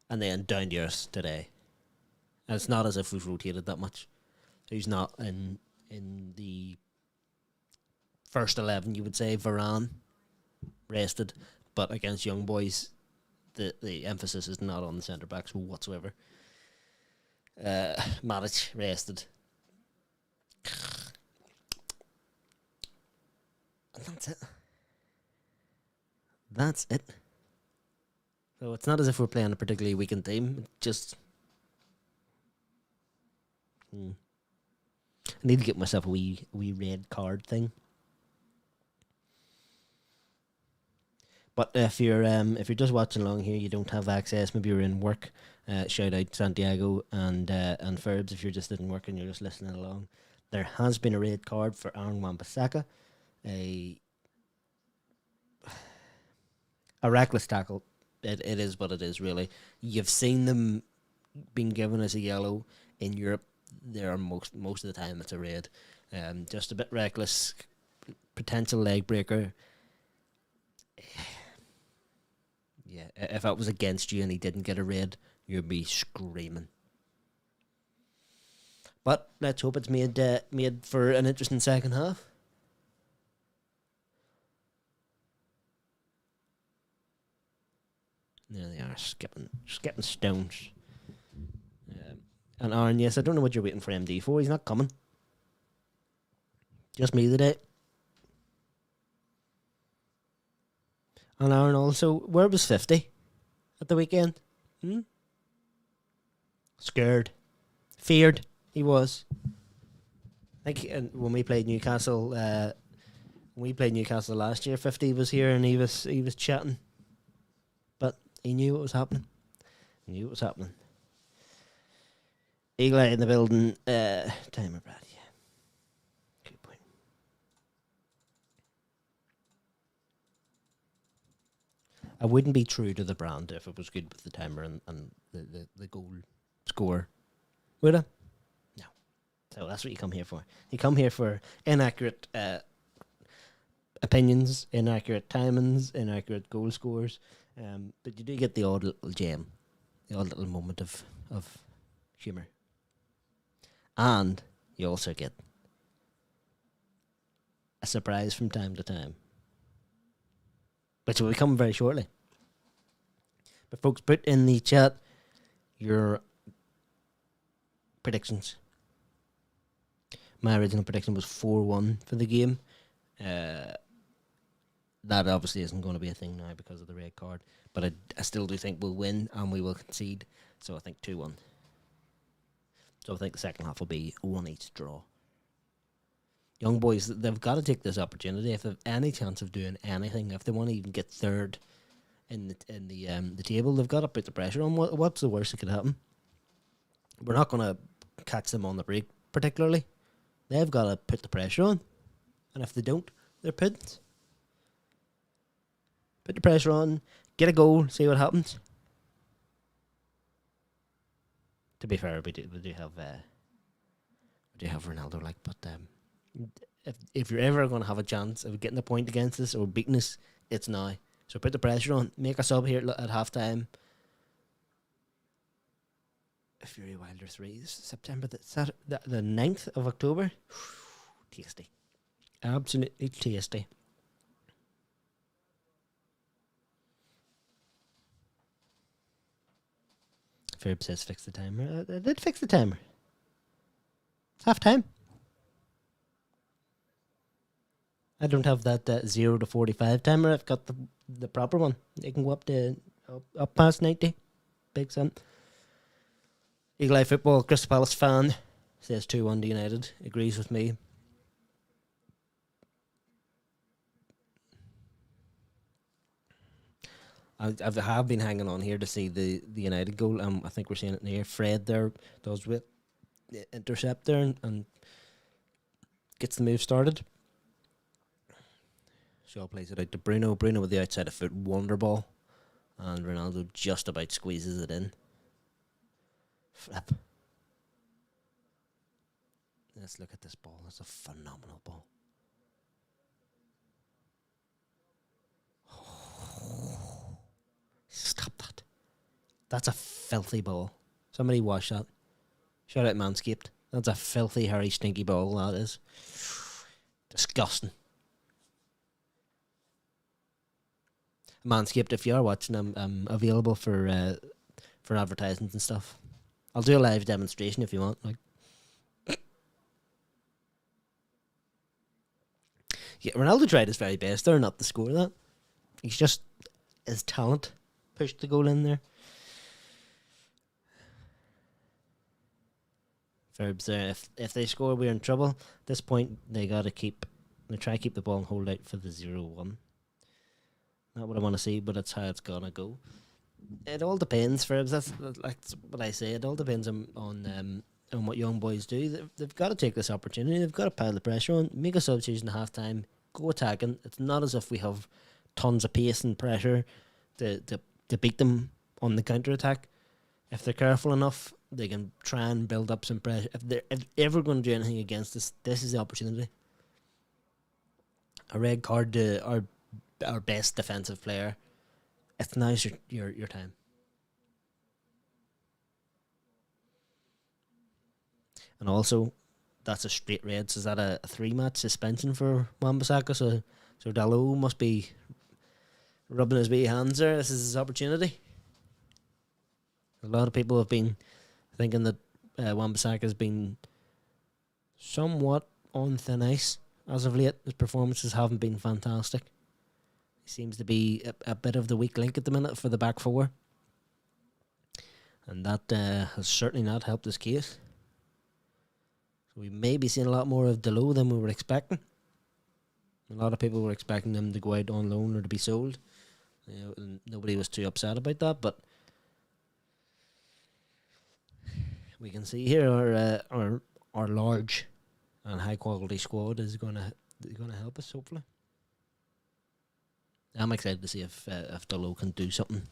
Speaker 1: And then down to earth today. And it's not as if we've rotated that much. He's not in the first 11, you would say. Varane rested, but against young boys, the emphasis is not on the centre backs whatsoever. Matic rested. And that's it. That's it. So it's not as if we're playing a particularly weakened team. It's just I need to get myself a wee red card thing. But if you're just watching along here, you don't have access. Maybe you're in work. Shout out Santiago and Ferbs if you're just in work and you're just listening along. There has been a red card for Aaron Wan-Bissaka, a reckless tackle. It is what it is, really. You've seen them being given as a yellow in Europe. There are most of the time it's a red. Just a bit reckless, potential leg breaker. Yeah, if that was against you and he didn't get a red, you'd be screaming. But let's hope it's made for an interesting second half. There they are, skipping stones. And Aaron, yes, I don't know what you're waiting for MD for. He's not coming. Just me today. And Aaron also, where was 50 at the weekend? Scared. Feared, he was. I think when we played Newcastle, last year, 50 was here and he was chatting. But he knew what was happening. Eagle Eye in the building. Timer, Brad, yeah. Good point. I wouldn't be true to the brand if it was good with the timer and the goal score. Would I? No. So that's what you come here for. You come here for inaccurate opinions, inaccurate timings, inaccurate goal scores. But you do get the odd little gem, the odd little moment of humour. And you also get a surprise from time to time, which will be coming very shortly. But folks, put in the chat your predictions. My original prediction was 4-1 for the game. That obviously isn't going to be a thing now because of the red card, but I still do think we'll win and we will concede. So I think 2-1. So I think the second half will be a 1-each draw. Young boys, they've got to take this opportunity. If they have any chance of doing anything, if they want to even get third in the table, they've got to put the pressure on. What's the worst that could happen? We're not going to catch them on the break particularly. They've got to put the pressure on. And if they don't, they're pinned. Put the pressure on, get a goal, see what happens. To be fair, we do have Ronaldo, but if you're ever going to have a chance of getting a point against us or beating us, it's now. So put the pressure on, make a sub here at half time. Fury Wilder 3, September the 9th of October. Tasty. Absolutely tasty. Ferb says fix the timer. I did fix the timer. It's half time. I don't have that 0 to 45 timer. I've got the proper one. It can go up past 90. Big son. Eagle Eye Football, Crystal Palace fan, says 2-1 to United. Agrees with me. I have been hanging on here to see the United goal. I think we're seeing it in here. Fred there does with the intercept there and gets the move started. Shaw plays it out to Bruno. Bruno with the outside of foot wonder ball. And Ronaldo just about squeezes it in. Flip. Let's look at this ball. That's a phenomenal ball. Stop that. That's a filthy ball. Somebody wash that. Shout out Manscaped. That's a filthy, hairy, stinky ball, that is. Disgusting. Manscaped, if you are watching, I'm available for advertisements and stuff. I'll do a live demonstration if you want. Yeah, Ronaldo tried his very best there not to score that. He's just his talent pushed the goal in there. Verbs there. If they score, we're in trouble. At this point, they try to keep the ball and hold out for the 0-1. Not what I want to see, but that's how it's gonna go. It all depends, Verbs. That's what I say. It all depends on what young boys do. They've got to take this opportunity. They've got to pile the pressure on, make a substitution at half time, go attacking. It's not as if we have tons of pace and pressure to beat them on the counter attack. If they're careful enough, they can try and build up some pressure. If they're ever going to do anything against us, this is the opportunity. A red card to our best defensive player. It's now's your time. And also, that's a straight red. So is that a 3-match suspension for Wan-Bissaka? So Dalot must be rubbing his wee hands there. This is his opportunity. A lot of people have been thinking that Wan-Bissaka has been somewhat on thin ice as of late. His performances haven't been fantastic. He seems to be a bit of the weak link at the minute for the back four. And that has certainly not helped his case. So we may be seeing a lot more of Dalot than we were expecting. A lot of people were expecting him to go out on loan or to be sold. And nobody was too upset about that, but we can see here our large and high quality squad is gonna help us, hopefully. I'm excited to see if Dalot can do something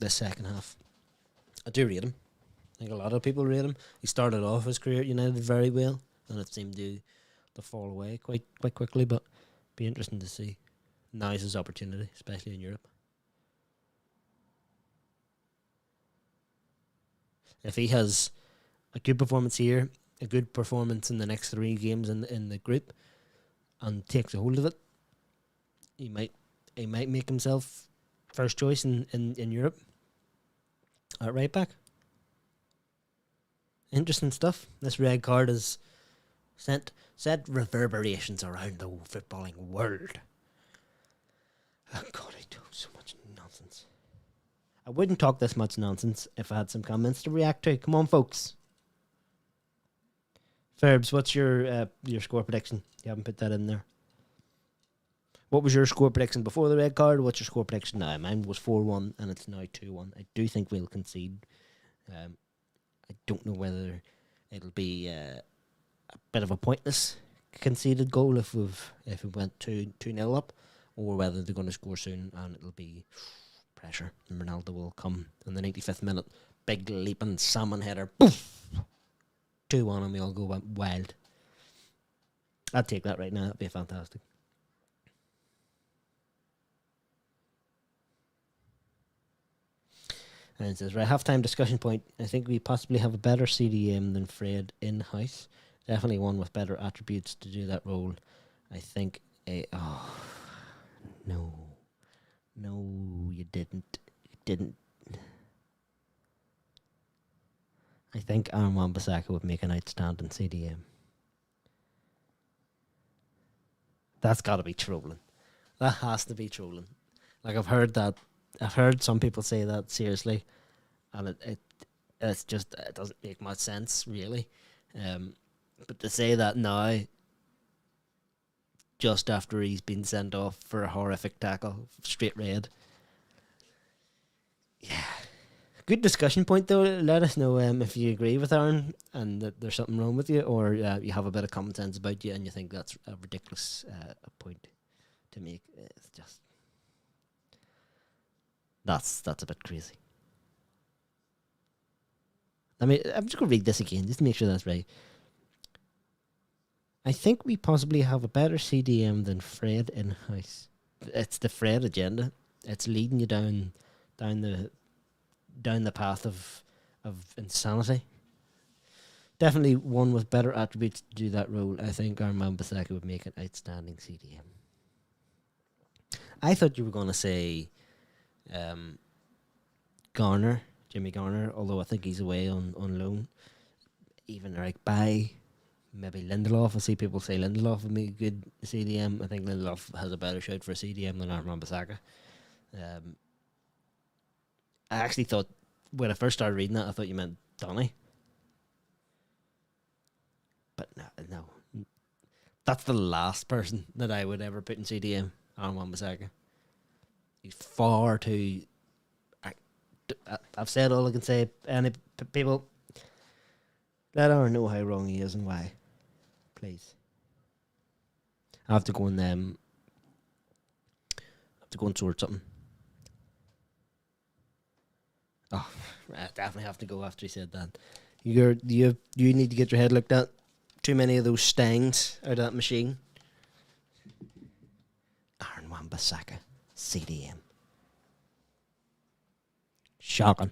Speaker 1: this second half. I do rate him. I think a lot of people rate him. He started off his career at United very well, and it seemed to fall away quite quickly. But be interesting to see. Now's his opportunity, especially in Europe. If he has a good performance here, a good performance in the next 3 games in the group, and takes a hold of it, he might make himself first choice in Europe at right back. Interesting stuff. This red card has sent reverberations around the footballing world. Oh God, I talk so much nonsense. I wouldn't talk this much nonsense if I had some comments to react to. Come on, folks. Ferbs, what's your score prediction? You haven't put that in there. What was your score prediction before the red card? What's your score prediction now? Mine was 4-1 and it's now 2-1. I do think we'll concede. I don't know whether it'll be a bit of a pointless conceded goal if we went 2-0 up, or whether they're going to score soon and it'll be pressure and Ronaldo will come in the 95th minute. Big leaping salmon header. Poof! 2-1 and we all go wild. I'd take that right now. That'd be fantastic. And it says, right, half-time discussion point. I think we possibly have a better CDM than Fred in-house. Definitely one with better attributes to do that role. I think no, you didn't. I think Aaron Wan-Bissaka would make an outstanding CDM. That's got to be trolling. That has to be trolling. Like, I've heard that. I've heard some people say that seriously, and it's just, it doesn't make much sense, really. But to say that now, just after he's been sent off for a horrific tackle, straight red. Yeah. Good discussion point, though. Let us know if you agree with Aaron and that there's something wrong with you, or you have a bit of common sense about you and you think that's a ridiculous point to make. It's just... That's a bit crazy. I'm just going to read this again, just to make sure that's right. I think we possibly have a better CDM than Fred in-house. It's the Fred agenda. It's leading you down the path of insanity. Definitely one with better attributes to do that role. I think Aaron Wan-Bissaka would make an outstanding CDM. I thought you were going to say Jimmy Garner, although I think he's away on loan. Even Eric Bay, maybe Lindelof. I see people say Lindelof would make a good CDM. I think Lindelof has a better shout for a CDM than Aaron Wan-Bissaka. I actually thought, when I first started reading that, I thought you meant Donny. But no. That's the last person that I would ever put in CDM, Aaron Wan-Bissaka. He's far too... I've said all I can say. Any people, let Aaron know how wrong he is and why. Please. I have to go and sort something. Oh, I definitely have to go after he said that. You need to get your head looked at. Too many of those stangs out of that machine. Aaron Wan-Bissaka, CDM. Shocking.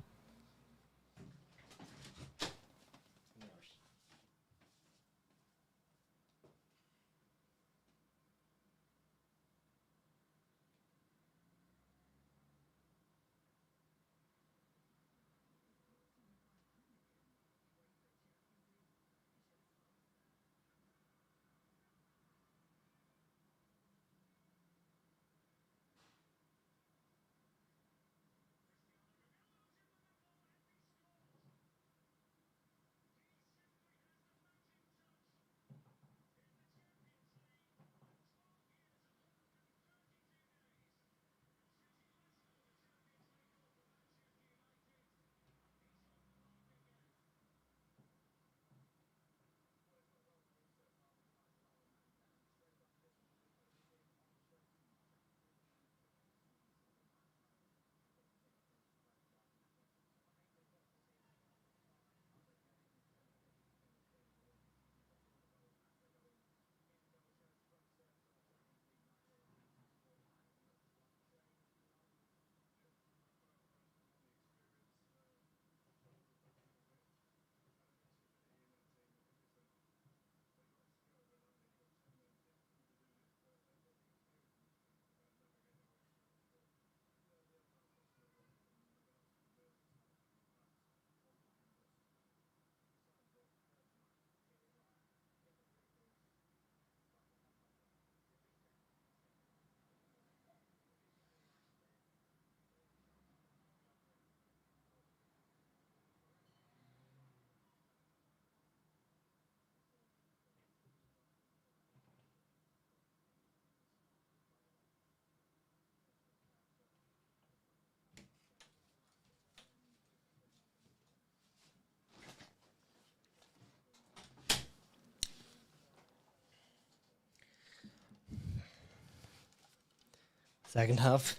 Speaker 1: Second half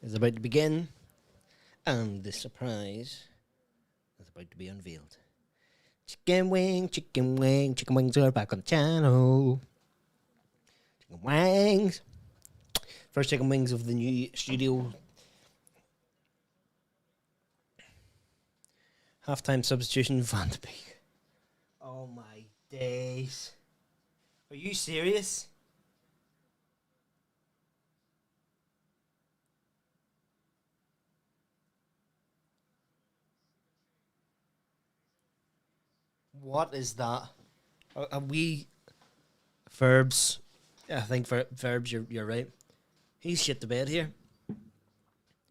Speaker 1: is about to begin, and the surprise is about to be unveiled. Chicken wing, chicken wing, chicken wings are back on the channel. Chicken wings. First chicken wings of the new studio. Halftime substitution, Van de Beek. Oh my days. Are you serious? What is that? Are we Verbs? I think Verbs. You're right. He's shit the bed here.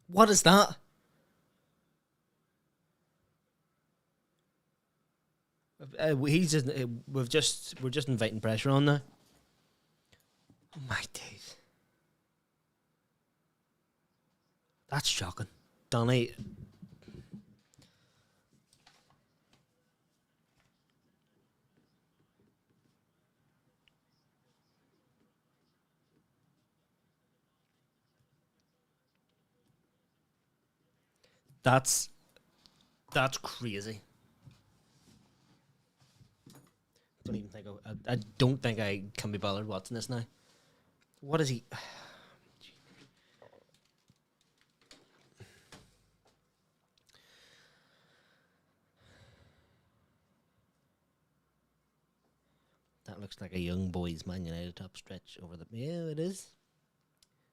Speaker 1: What is that? We're just inviting pressure on now. Oh my days. That's shocking. Donny. That's crazy. I don't think I can be bothered watching this now. What is he? That looks like a young boys Man United top stretch over the. Yeah, it is.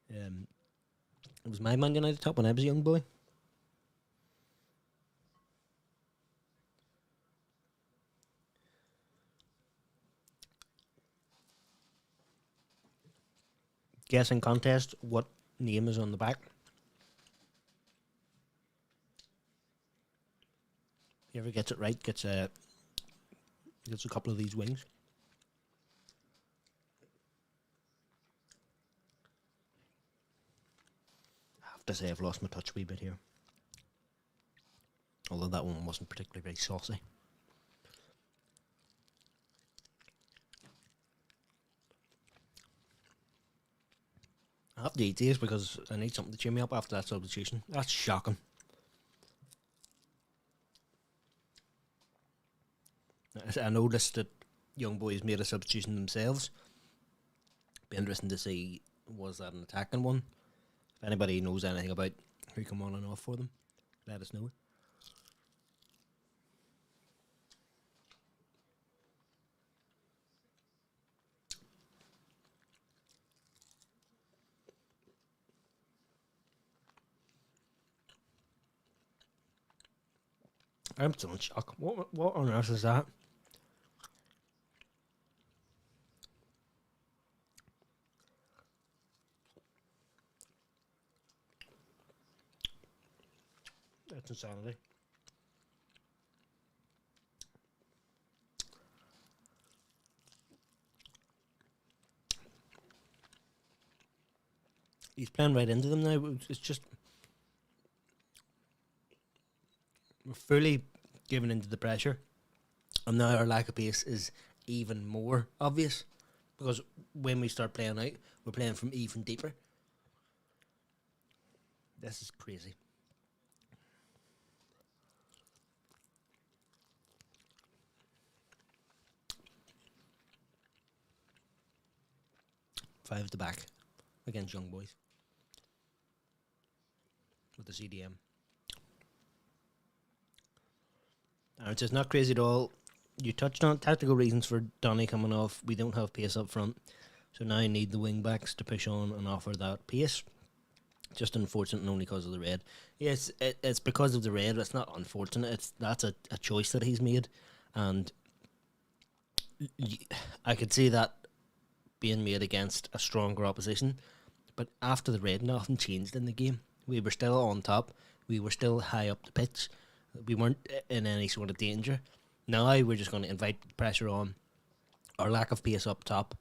Speaker 1: It was my Man United top when I was a young boy. Guessing contest. What name is on the back? Whoever gets it right gets a couple of these wings. I have to say I've lost my touch a wee bit here. Although that one wasn't particularly very saucy. I have to eat these because I need something to cheer me up after that substitution. That's shocking. I noticed that young boys made a substitution themselves. Be interesting to see, was that an attacking one? If anybody knows anything about who come on and off for them, let us know. I'm still in shock. What on earth is that? That's insanity. He's playing right into them now. It's just we're fully giving into the pressure, and now our lack of pace is even more obvious because when we start playing out, we're playing from even deeper. This is crazy. Five at the back against young boys with the CDM. It's just not crazy at all. You touched on tactical reasons for Donny coming off. We don't have pace up front, so now I need the wing backs to push on and offer that pace. Just unfortunate and only because of the red. Yes, it's because of the red. It's not unfortunate. That's a choice that he's made, and I could see that being made against a stronger opposition. But after the red, nothing changed in the game. We were still on top. We were still high up the pitch. We weren't in any sort of danger. Now we're just going to invite pressure on. Our lack of pace up top.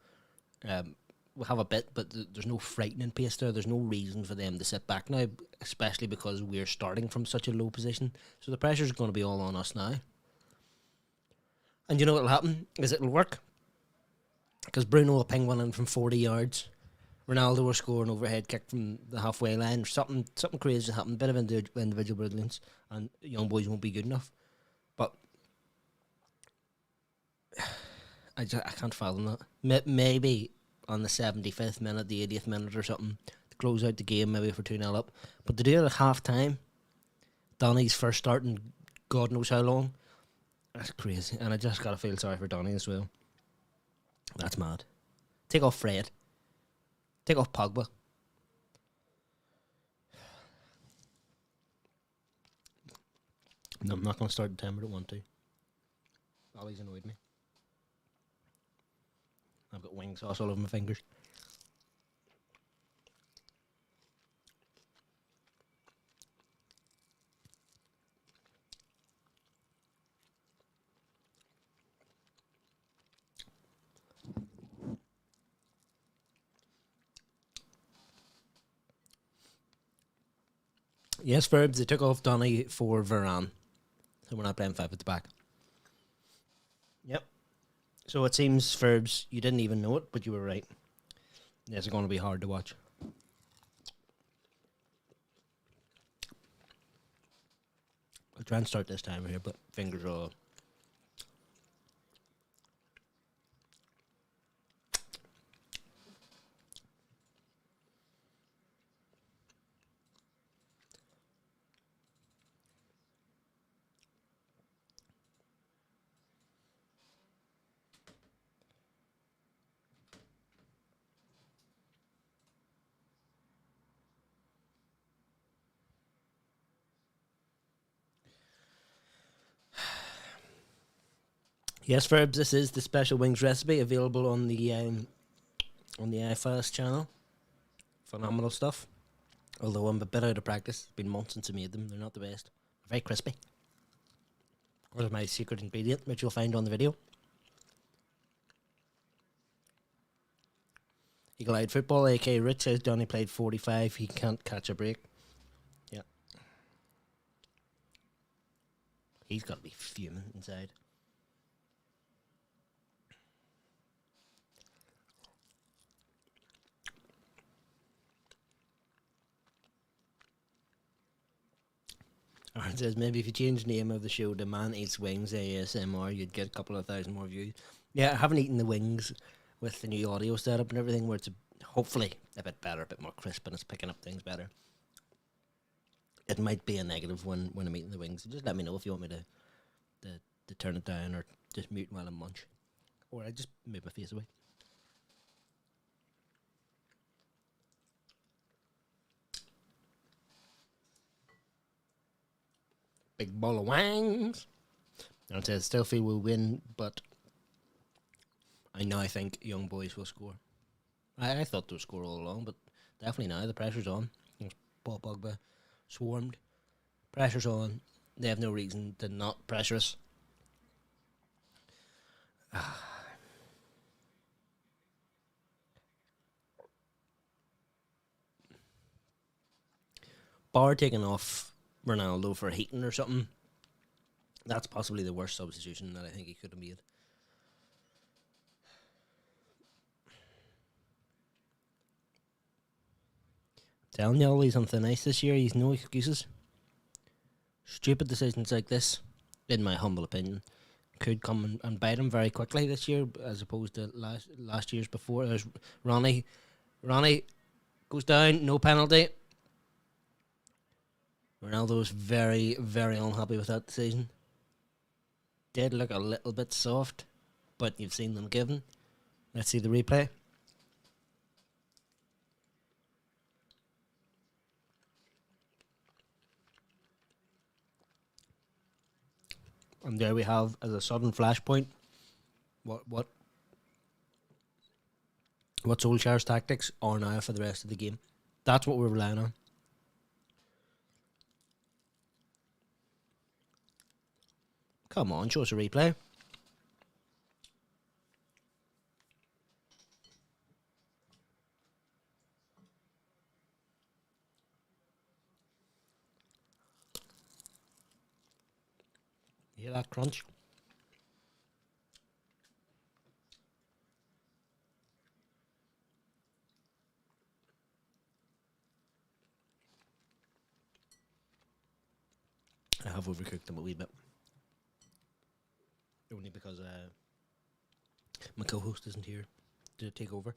Speaker 1: We'll have a bit, but there's no frightening pace there. There's no reason for them to sit back now, especially because we're starting from such a low position. So the pressure's going to be all on us now. And you know what'll happen? Is it'll work. Because Bruno will ping one in from 40 yards. Ronaldo were scoring overhead kick from the halfway line. Something crazy happened. Bit of individual brilliance, and young boys won't be good enough. But I can't fathom that. Maybe on the 75th minute, the 80th minute or something, to close out the game, maybe for 2-0 up. But to do it at half time, Donny's first start in God knows how long, that's crazy. And I just gotta feel sorry for Donny as well. That's mad. Take off Fred. Take off Pogba. No, I'm not going to start the timer. I don't want to. Ollie's annoyed me. I've got wing sauce all over my fingers. Yes, Verbs, they took off Donny for Varane. So we're not playing 5 at the back. Yep. So it seems, Verbs, you didn't even know it, but you were right. This is going to be hard to watch. I'll try and start this time here, but fingers all. Yes, Verbs, this is the special wings recipe available on the iFast channel. Phenomenal stuff. Although I'm a bit out of practice. It's been months since I made them. They're not the best. They're very crispy. There's my secret ingredient, which you'll find on the video. Eagle Eyed Football, AK Rich, says Donny played 45. He can't catch a break. Yeah. He's got to be fuming inside. Aaron says maybe if you change the name of the show to Man Eats Wings ASMR, you'd get a couple of thousand more views. Yeah, I haven't eaten the wings with the new audio setup and everything, where it's hopefully a bit better, a bit more crisp, and it's picking up things better. It might be a negative when I'm eating the wings. Just let me know if you want me to turn it down or just mute while I munch. Or I just move my face away. Big bowl of wings. And it says, still feel we'll win, but I think young boys will score. I thought they would score all along, but definitely now the pressure's on. Paul Pogba swarmed. Pressure's on. They have no reason to not pressure us. Bar taking off Ronaldo for Heaton or something. That's possibly the worst substitution that I think he could have made. Telling you all he's on thin ice this year. He's no excuses. Stupid decisions like this, in my humble opinion, could come and bite him very quickly this year, as opposed to last year's before. There's Ronnie goes down, no penalty. Ronaldo's very, very unhappy with that decision. Did look a little bit soft, but you've seen them given. Let's see the replay. And there we have, as a sudden flashpoint, what Solskjaer's tactics are now for the rest of the game. That's what we're relying on. Come on, show us a replay. You hear that crunch? have overcooked them a wee bit. Only because my co-host isn't here to take over.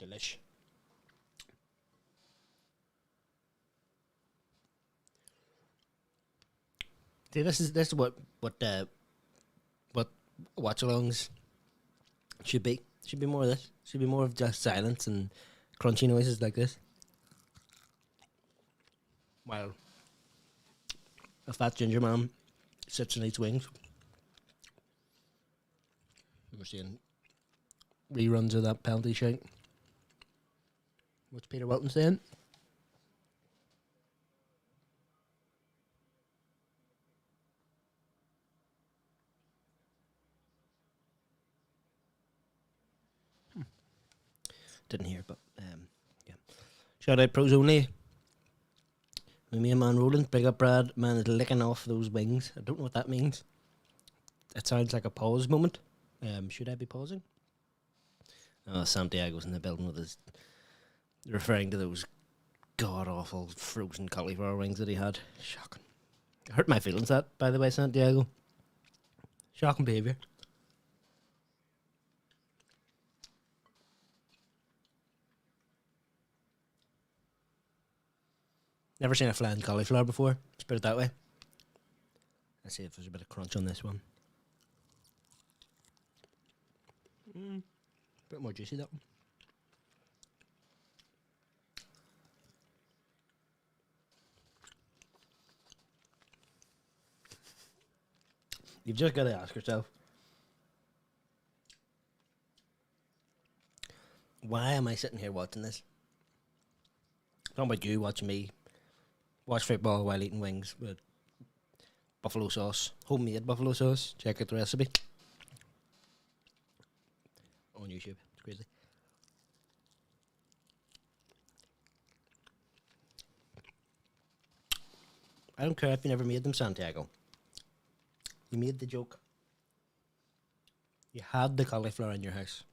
Speaker 1: Delish. See, this is what watchalongs should be. Should be more of this. Should be more of just silence and crunchy noises like this. While a fat ginger man sits and eats wings. We're seeing reruns of that penalty shout. What's Peter Wilton saying? Didn't hear, but yeah. Shout out pros only. Me and man Roland, big up Brad. Man is licking off those wings. I don't know what that means. It sounds like a pause moment. Should I be pausing? Oh, Santiago's in the building with his referring to those god awful frozen cauliflower wings that he had. Shocking. Hurt my feelings that, by the way, Santiago. Shocking behaviour. Never seen a flying cauliflower before. Let's put it that way. Let's see if there's a bit of crunch on this one. Bit more juicy, that one. You've just got to ask yourself, why am I sitting here watching this? Talking about you watching me watch football while eating wings with buffalo sauce, homemade buffalo sauce. Check out the recipe on YouTube. It's crazy. I don't care if you never made them, Santiago. You made the joke. You had the cauliflower in your house.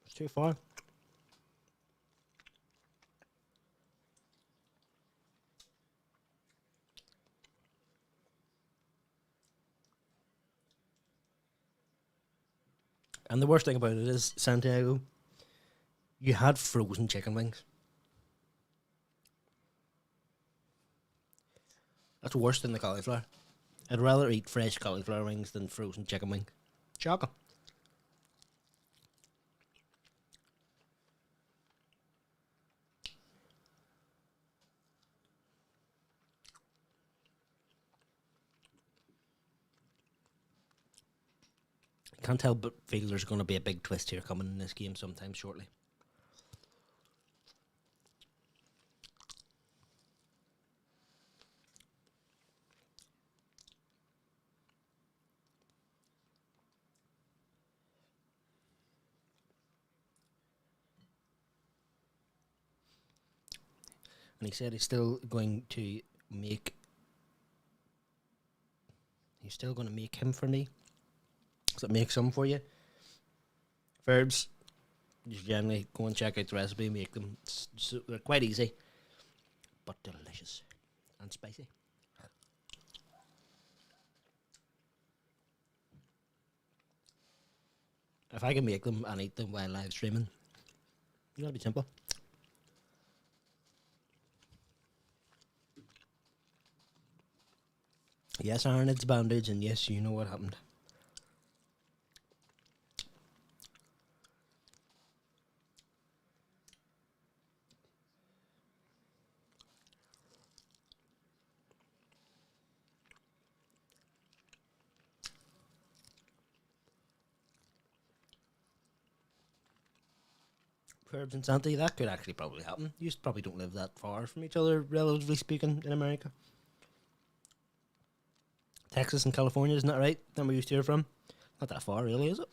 Speaker 1: It's too far. And the worst thing about it is, Santiago, you had frozen chicken wings. That's worse than the cauliflower. I'd rather eat fresh cauliflower wings than frozen chicken wings. Shocking. Can't tell but feel there's going to be a big twist here coming in this game sometime shortly. And he said he's still going to make him for me. So make some for you. Verbs, just generally go and check out the recipe, make them. They're quite easy, but delicious and spicy. If I can make them and eat them while live streaming, that'll be simple. Yes, Aaron, it's bandage, and yes, you know what happened. Curbs and Santi, that could actually probably happen. You probably don't live that far from each other, relatively speaking, in America. Texas and California, isn't that right? Then we used to hear from. Not that far, really, is it?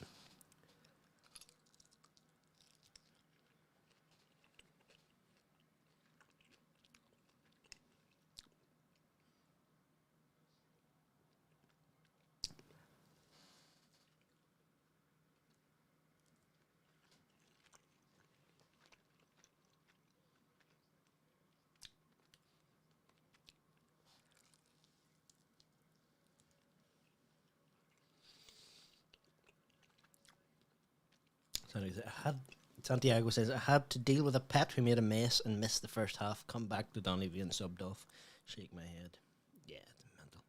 Speaker 1: Santiago says, I had to deal with a pet who made a mess and missed the first half. Come back to Donnyvie and subbed off. Shake my head. Yeah, it's mental.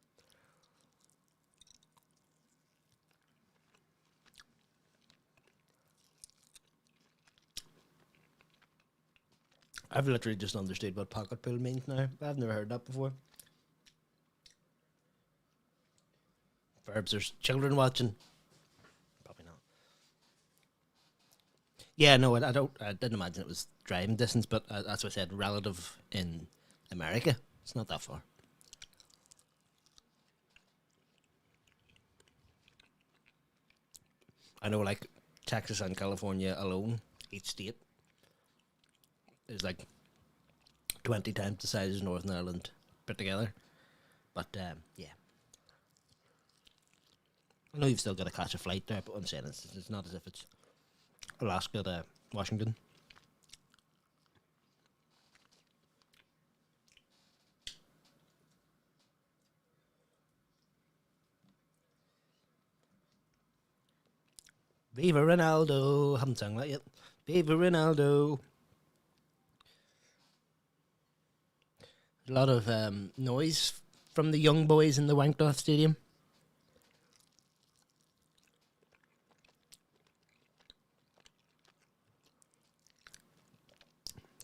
Speaker 1: I've literally just understood what pocket pool means now. I've never heard that before. Verbs, there's children watching. Probably not. Yeah, no, I don't. I didn't imagine it was driving distance, but that's what I said. Relative in America, it's not that far. I know, like Texas and California alone, each state is like 20 times the size of Northern Ireland put together. But yeah, I know you've still got to catch a flight there, but I'm saying it's not as if it's Alaska to Washington. Viva Ronaldo! Haven't sung that yet. Viva Ronaldo! A lot of noise from the young boys in the Wankdoff Stadium.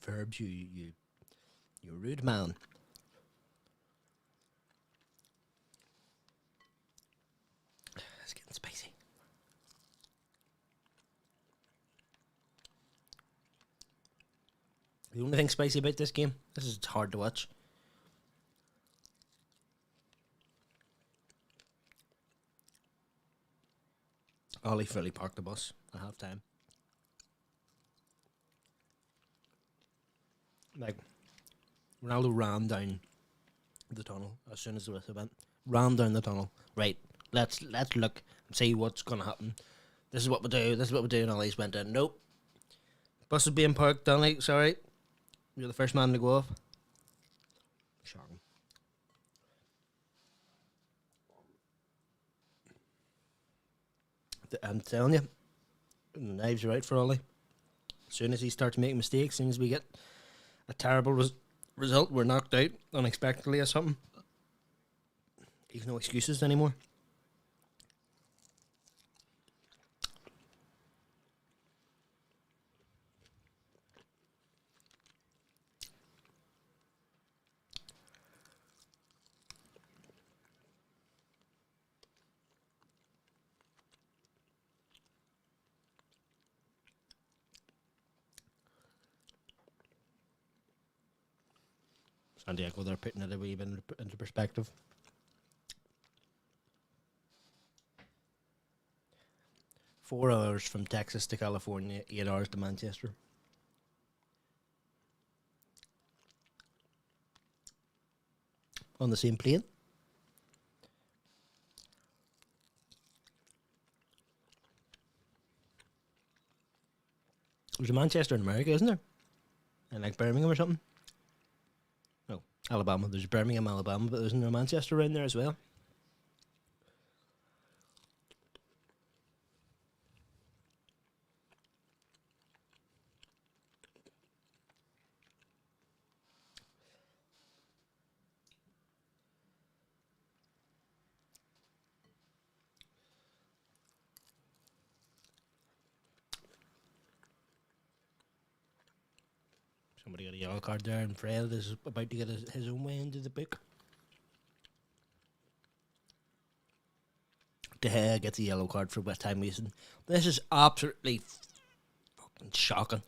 Speaker 1: Verbs, you rude man. It's getting spicy. The only thing spicy about this game, this is hard to watch. Ollie fully parked the bus at half time. Like, Ronaldo ran down the tunnel as soon as the whistle went. Ran down the tunnel. Right, let's look and see what's going to happen. This is what we do. This is what we do. And Ollie's went in. Nope. Bus is being parked, Donny. Sorry. You're the first man to go off. Shocking. I'm telling you, the knives are out for Ollie. As soon as he starts making mistakes, as soon as we get a terrible result, we're knocked out unexpectedly or something. He's no excuses anymore. Santiago, they're putting it a wee bit into perspective. Four hours from Texas to California, 8 hours to Manchester. On the same plane. There's a Manchester in America, isn't there? And like Birmingham or something. No, Alabama. There's Birmingham, Alabama, but isn't there a Manchester around there as well? Somebody got a yellow card there, and Fred is about to get his own way into the book. De Gea gets a yellow card for West Ham wasting. This is absolutely fucking shocking.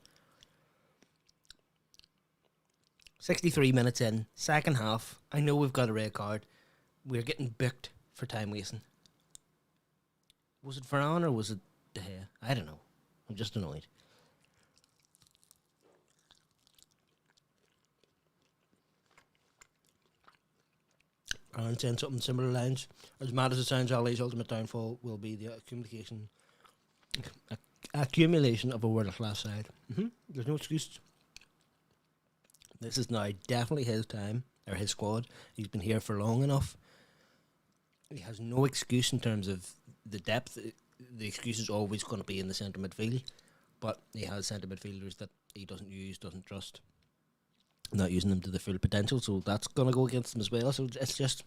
Speaker 1: 63 minutes in, second half. I know we've got a red card. We're getting booked for time wasting. Was it Varane or was it De Gea? I don't know. I'm just annoyed. Aaron saying something similar lines. As mad as it sounds, Ollie's ultimate downfall will be the accumulation of a world-class side. There's no excuse. This is now definitely his time, or his squad. He's been here for long enough. He has no excuse in terms of the depth. The excuse is always going to be in the centre midfield. but he has centre midfielders that he doesn't use, doesn't trust, not using them to the full potential. So that's gonna go against him as well. So it's just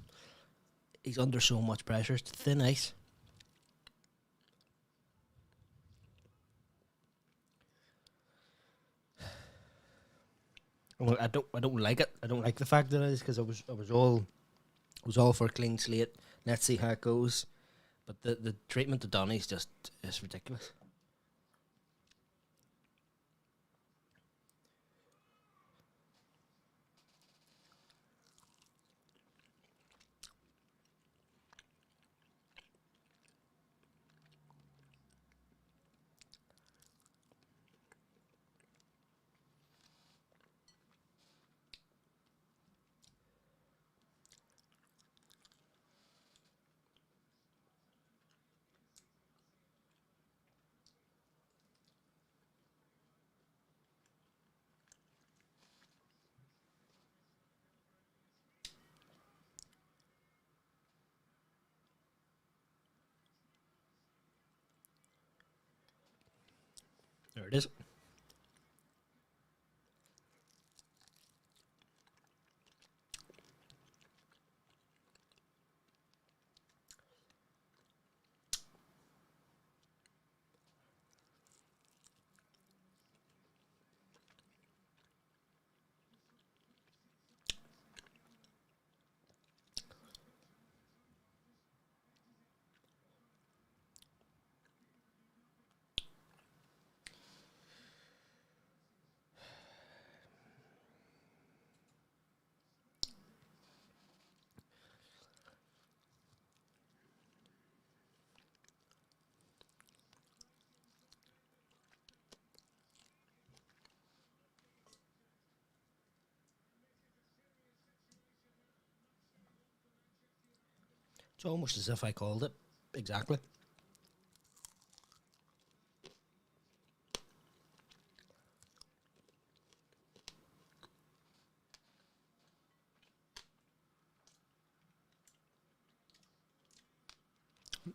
Speaker 1: he's under so much pressure. It's thin ice. Well, I don't like it. I don't like the fact that it is, because I was all for a clean slate. Let's see how it goes. But the treatment of Donny is ridiculous. There it is. It's almost as if I called it exactly.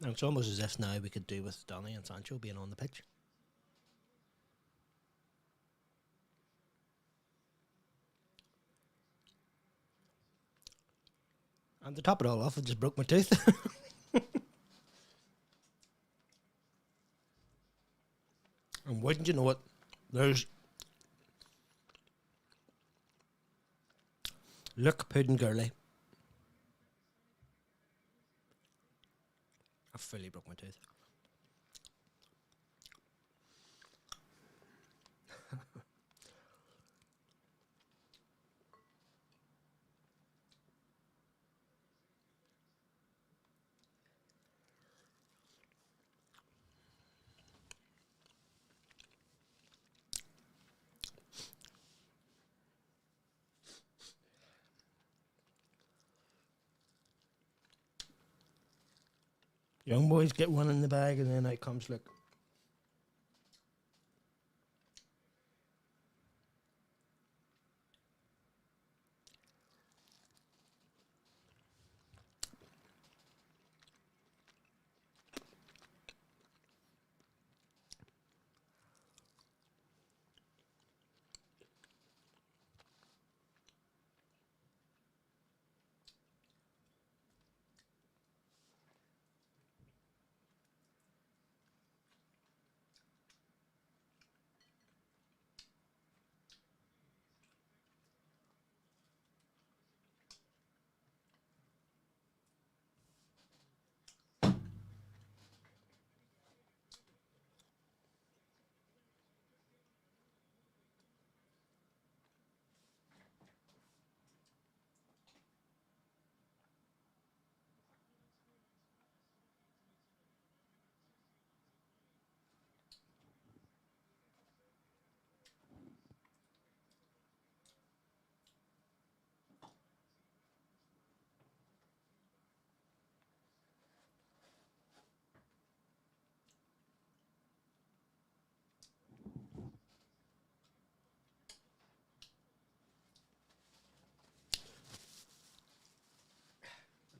Speaker 1: And it's almost as if now we could do with Donny and Sancho being on the pitch. And to top it all off, I just broke my tooth. And wouldn't you know it, there's Look Puddin' Girly. I fully broke my tooth. Young boys get one in the bag, and then out comes, look.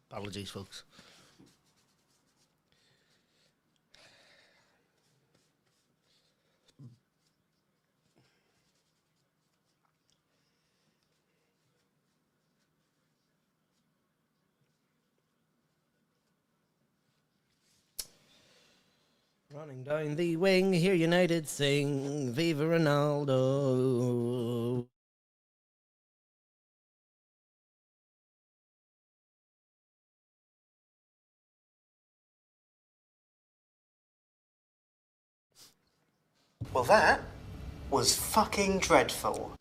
Speaker 1: Apologies, folks. Running down the wing, hear United sing, Viva Ronaldo.
Speaker 4: Well, that was fucking dreadful.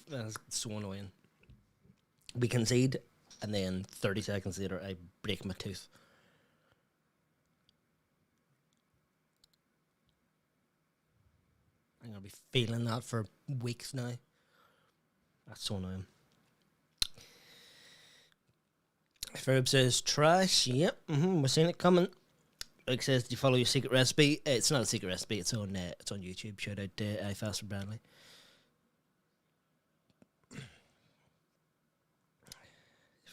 Speaker 1: That's so annoying. We concede, and then 30 seconds later, I break my tooth. I'm going to be feeling that for weeks now. That's so annoying. Ferb says, trash. Yep, we're seeing it coming. Rick says, do you follow your secret recipe? It's not a secret recipe. It's on YouTube. Shout out to iFast for Bradley.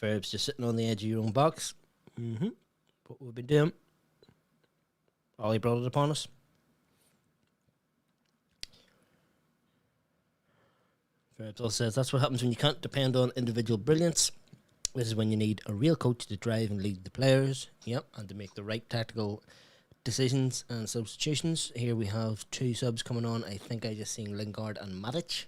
Speaker 1: Ferb's just sitting on the edge of your own box. What we've been doing. Ollie brought it upon us. Ferbs also says, that's what happens when you can't depend on individual brilliance. This is when you need a real coach to drive and lead the players. Yep, and to make the right tactical decisions and substitutions. Here we have 2 subs coming on. I think I just seen Lingard and Matic.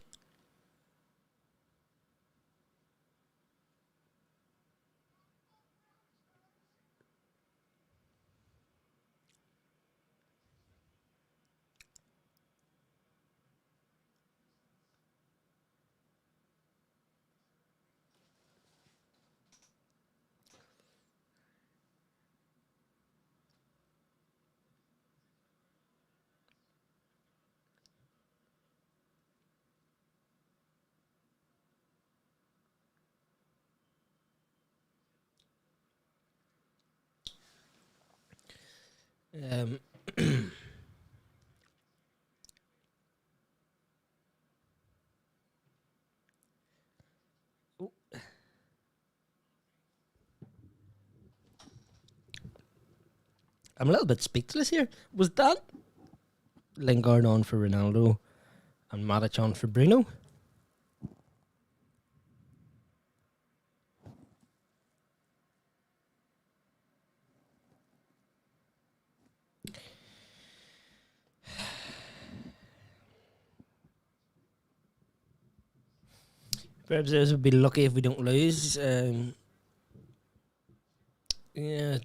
Speaker 1: I'm a little bit speechless here. Was that Lingard on for Ronaldo and Matic on for Bruno? Perhaps this would be lucky if we don't lose. Yeah,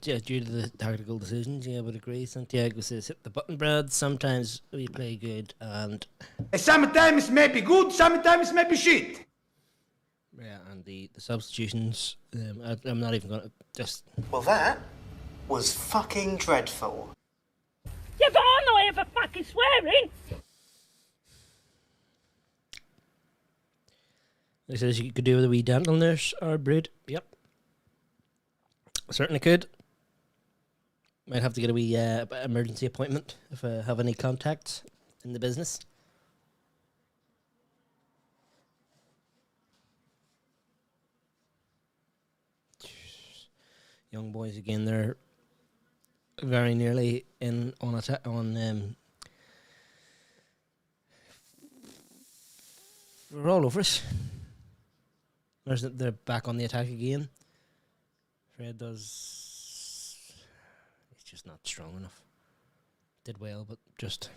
Speaker 1: due to the tactical decisions, I would agree. Santiago says, hit the button, Brad. Sometimes we play good and...
Speaker 2: Sometimes maybe good, sometimes maybe shit.
Speaker 1: Yeah, and the substitutions, I'm not even going to just...
Speaker 4: Well, that was fucking dreadful.
Speaker 3: Yeah, but I'm not here for fucking swearing.
Speaker 1: He says you could do with a wee dental nurse or brood. Yep. Certainly could. Might have to get a wee emergency appointment if I have any contacts in the business. Young boys again, they're very nearly in on attack on. We're all over us. They're back on the attack again. Fred does. He's just not strong enough. Did well, but just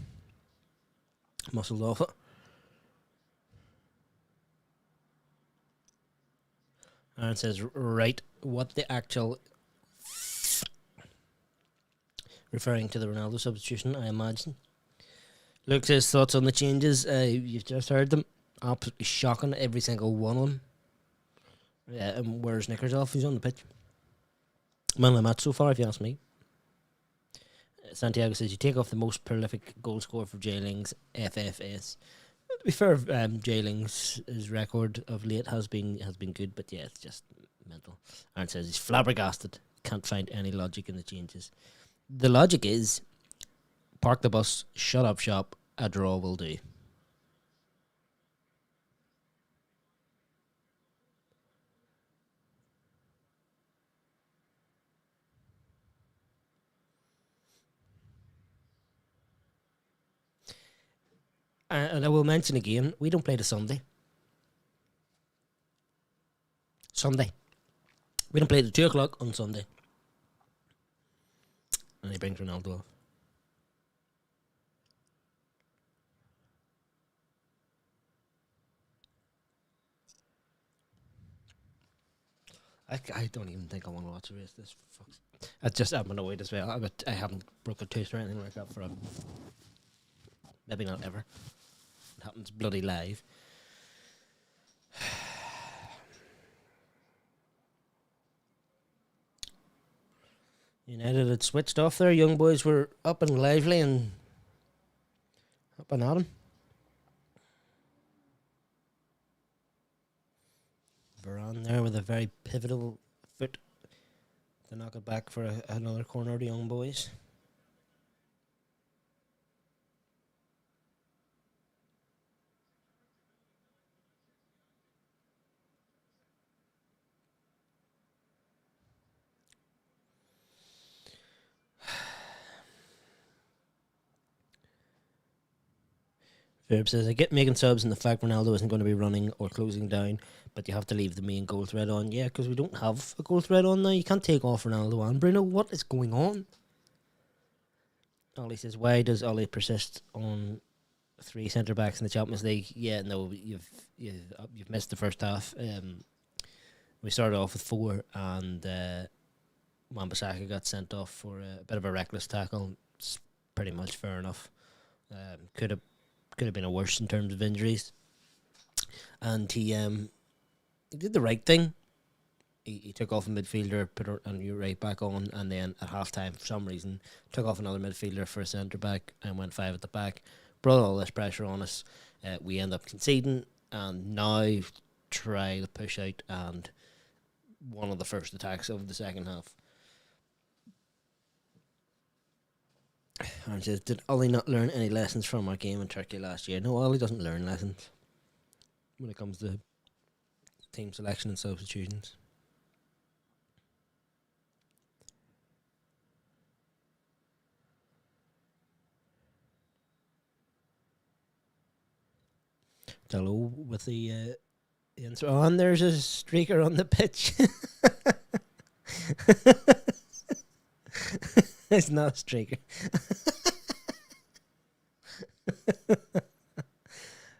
Speaker 1: muscled off it. Aaron says, right, what the actual... Referring to the Ronaldo substitution, I imagine. Luke says, thoughts on the changes. You've just heard them. Absolutely shocking, every single one of them. Yeah, and wears knickers off. He's on the pitch. Man of the match so far, if you ask me. Santiago says, you take off the most prolific goal scorer for J-Ling's FFS. To be fair, J-Ling's his record of late has been good, but yeah, it's just mental. Aaron says he's flabbergasted. Can't find any logic in the changes. The logic is, park the bus, shut up shop, a draw will do. And I will mention again, we don't play the Sunday. We don't play at 2 o'clock on Sunday. And he brings Ronaldo off. I don't even think I want to watch a race. This fucks. I'm annoyed as well. I haven't broke a tooth or anything like that for maybe not ever. It happens bloody live. United had switched off there. Young boys were up and lively and up and at 'em. Varane there with a very pivotal foot to knock it back for another corner to Young boys. Verb says, I get making subs and the fact Ronaldo isn't going to be running or closing down, but you have to leave the main goal thread on. Yeah, because we don't have a goal thread on now. You can't take off Ronaldo and Bruno. What is going on? Ollie says, why does Ollie persist on 3 centre backs in the Champions League? Yeah, no, you've missed the first half. We started off with 4, and Wan-Bissaka got sent off for a bit of a reckless tackle. It's pretty much fair enough. Could have been a worse in terms of injuries, and he did the right thing. He took off a midfielder, put a new right back on, and then at halftime, for some reason, took off another midfielder for a centre back and went 5 at the back. Brought all this pressure on us. We end up conceding, and now try to push out and one of the first attacks of the second half. And says, did Ollie not learn any lessons from our game in Turkey last year? No, Ollie doesn't learn lessons when it comes to team selection and substitutions. Hello with the answer. Oh, and there's a streaker on the pitch. It's not a streaker.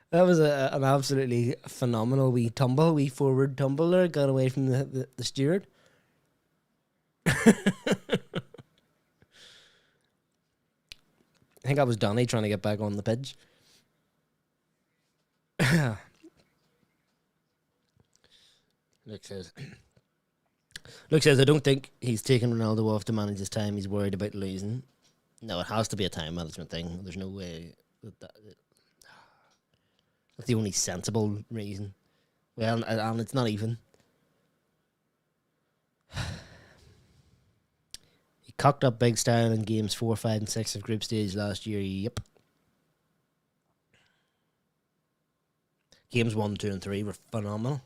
Speaker 1: That was an absolutely phenomenal wee forward tumble there. Got away from the steward. I think that was Donny trying to get back on the pitch. Luke says, I don't think he's taking Ronaldo off to manage his time. He's worried about losing. No, it has to be a time management thing. There's no way that's the only sensible reason. Well, and it's not even. He cocked up big style in games 4, 5, and 6 of group stage last year. Yep. Games 1, 2, and 3 were phenomenal.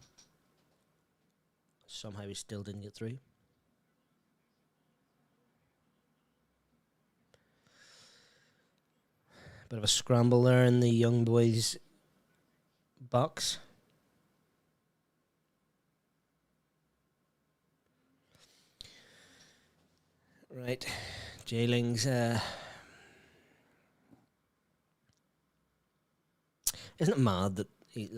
Speaker 1: Somehow he still didn't get through. Bit of a scramble there in the young boys' box. Right. Jailings. Isn't it mad that he,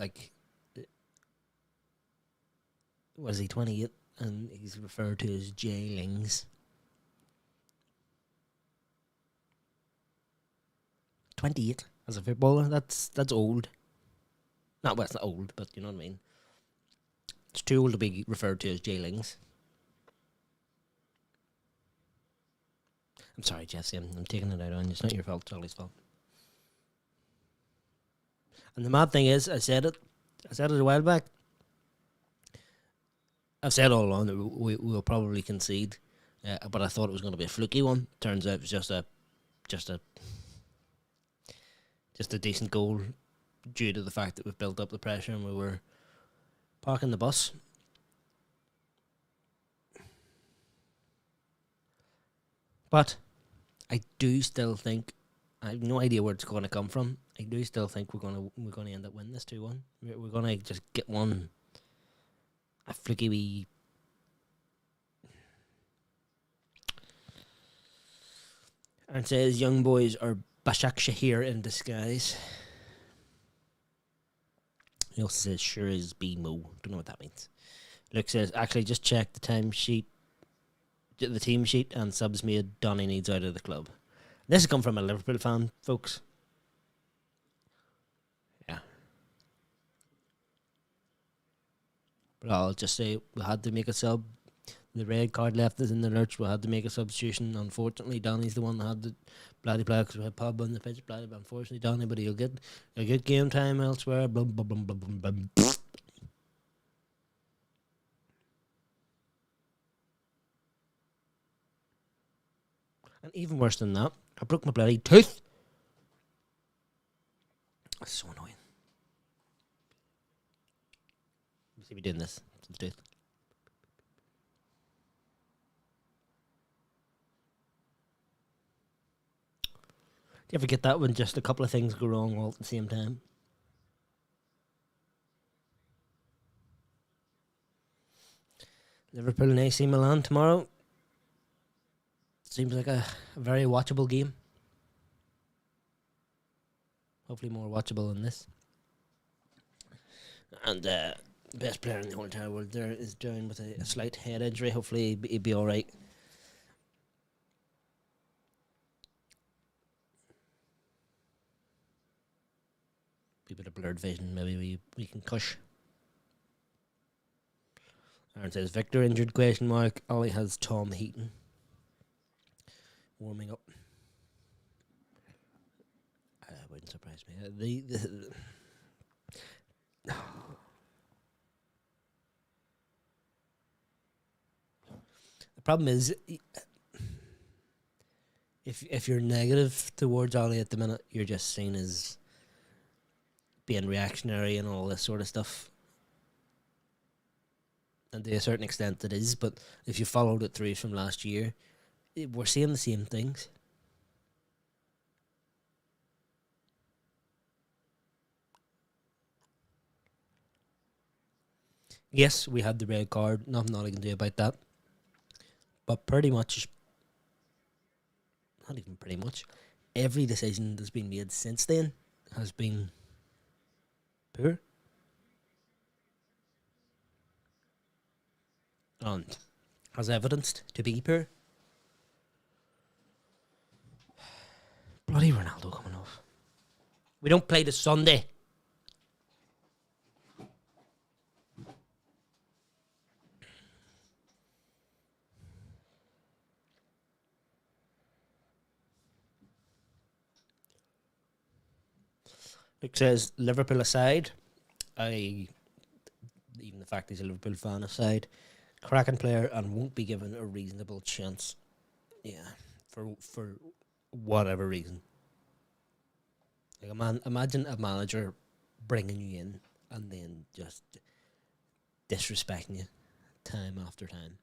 Speaker 1: was he 28 and he's referred to as Jailings? 28 as a footballer, that's old. Well, it's not old, but you know what I mean. It's too old to be referred to as Jailings. I'm sorry, Jesse, I'm taking it out on you. It's not your fault, it's Ollie's fault. And the mad thing is, I said it a while back. I've said all along that we'll probably concede, but I thought it was going to be a fluky one. Turns out it was just a decent goal due to the fact that we've built up the pressure and we were parking the bus. But I do still think, I have no idea where it's going to come from. I do still think we're going to end up winning this 2-1. We're going to just get one. A fluky wee And says young boys are Bashak Shahir in disguise. He also says sure is BMO. Don't know what that means. Luke says actually just check the team sheet, and subs made. Donny needs out of the club. This has come from a Liverpool fan, folks. Yeah. But I'll just say we had to make a sub. The red card left us in the lurch. We had to make a substitution. Unfortunately, Donny's the one that had the bloody play because we had Pub on the pitch. Bloody, but unfortunately, Donny, but he'll get a good game time elsewhere. Blah, blah, blah, blah, blah, blah. And even worse than that, I broke my bloody tooth. That's so annoying. Let me see me doing this to the tooth. Do you ever get that when just a couple of things go wrong all at the same time? Liverpool and AC Milan tomorrow. Seems like a very watchable game. Hopefully more watchable than this. And the best player in the whole entire world there is down with a slight head injury. Hopefully he'll be alright. Be a bit of blurred vision. Maybe we can cush. Aaron says Victor injured ? Ollie has Tom Heaton warming up. Wouldn't surprise me. The problem is, if you're negative towards Ollie at the minute, you're just seen as being reactionary and all this sort of stuff. And to a certain extent it is, but if you followed it through from last year, we're seeing the same things. Yes, we had the red card. Nothing I can do about that. But pretty much, not even pretty much, every decision that's been made since then has been poor. And has evidenced to be poor. Bloody Ronaldo coming off. We don't play this Sunday. Luke says, Liverpool aside, even the fact he's a Liverpool fan aside, cracking player and won't be given a reasonable chance. Yeah, for whatever reason. Like imagine a manager bringing you in and then just disrespecting you time after time.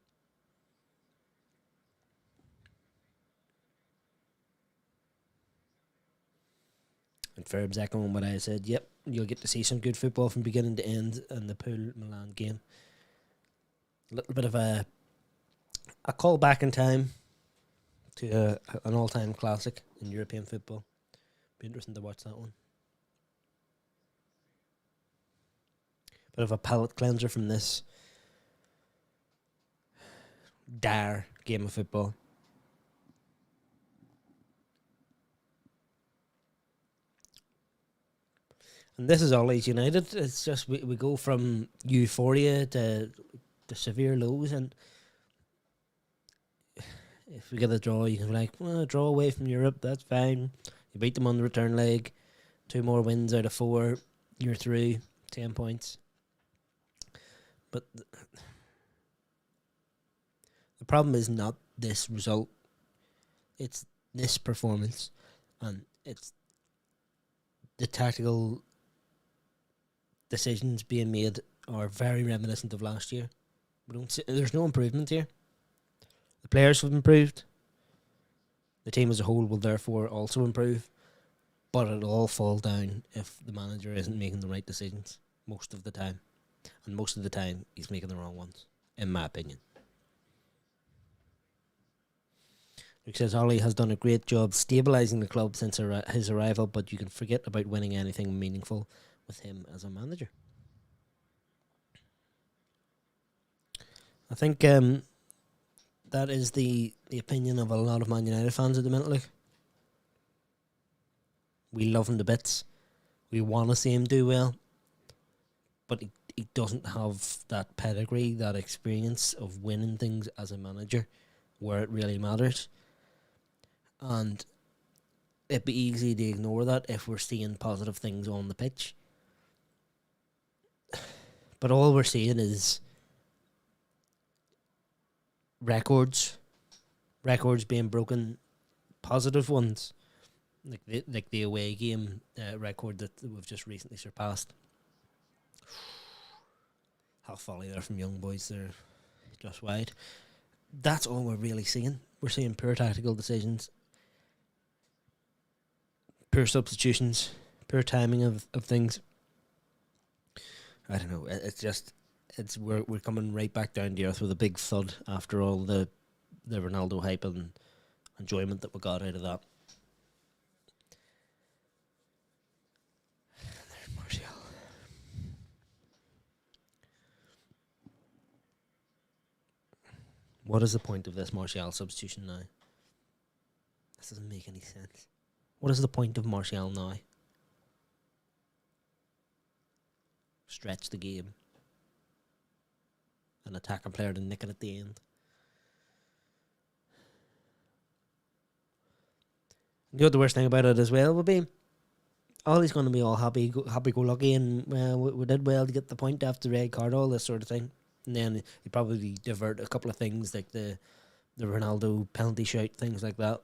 Speaker 1: And Ferb's echoing what I said. Yep, you'll get to see some good football from beginning to end in the Pool Milan game. A little bit of a call back in time to an all-time classic in European football. Be interesting to watch that one. Bit of a palate cleanser from this dire game of football. And this is all Leeds United. It's just we go from euphoria to severe lows, and if we get a draw, you can be like, well, draw away from Europe, that's fine. You beat them on the return leg, 2 more wins out of 4, you're through, 10 points. But the problem is not this result, it's this performance, and it's the tactical decisions being made are very reminiscent of last year. There's no improvement here. The players have improved. The team as a whole will therefore also improve. But it'll all fall down if the manager isn't making the right decisions most of the time. And most of the time, he's making the wrong ones, in my opinion. He says Ollie has done a great job stabilising the club since his arrival, but you can forget about winning anything meaningful with him as a manager. I think that is the opinion of a lot of Man United fans at the minute. Like, we love him to bits. We want to see him do well, but he doesn't have that pedigree, that experience of winning things as a manager where it really matters. And it'd be easy to ignore that if we're seeing positive things on the pitch. But all we're seeing is records being broken, positive ones, like the away game record that we've just recently surpassed. Half volley there from young boys there, just wide. That's all we're really seeing. We're seeing poor tactical decisions, poor substitutions, poor timing of things. I don't know. We're coming right back down to earth with a big thud after all the Ronaldo hype and enjoyment that we got out of that. There's Martial. What is the point of this Martial substitution now? This doesn't make any sense. What is the point of Martial now? Stretch the game. An attacking player to nick it at the end. You know what the worst thing about it as well would be? Ollie's going to be all happy-go-lucky and we did well to get the point after the red card, all this sort of thing. And then he'd probably divert a couple of things like the Ronaldo penalty shout, things like that.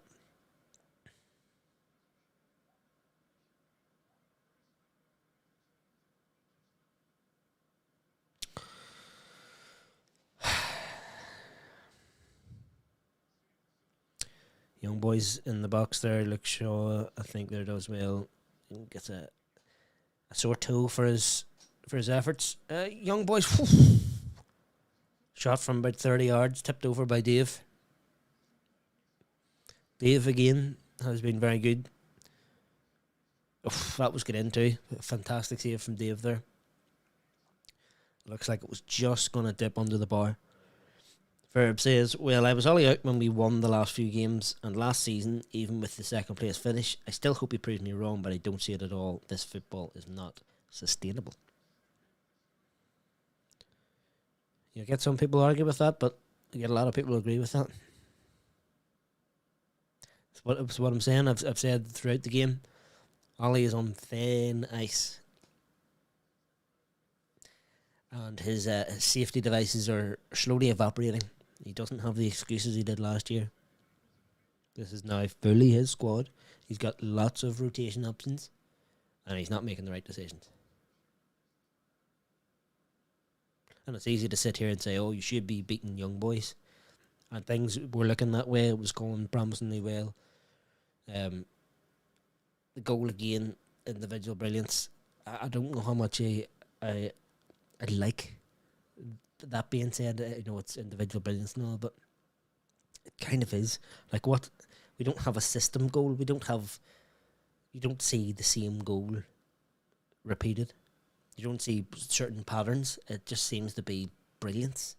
Speaker 1: Young boys in the box there. Luke Shaw, I think there does well. He gets a sore toe for his efforts. Young boys, shot from about 30 yards, tipped over by Dave. Dave again has been very good. That was good into. Fantastic save from Dave there. Looks like it was just going to dip under the bar. Verb says, well, I was only out when we won the last few games, and last season, even with the second place finish, I still hope he proves me wrong, but I don't see it at all. This football is not sustainable. You get some people argue with that, but you get a lot of people who agree with that. It's what I'm saying. I've said throughout the game, Ollie is on thin ice. And his safety devices are slowly evaporating. He doesn't have the excuses he did last year. This is now fully his squad. He's got lots of rotation options, and he's not making the right decisions. And it's easy to sit here and say, oh, you should be beating young boys. And things were looking that way. It was going promisingly well. The goal again, individual brilliance. I don't know how much I like. That being said, it's individual brilliance and all, but it kind of is. Like, what? We don't have a system goal. You don't see the same goal repeated. You don't see certain patterns. It just seems to be brilliance.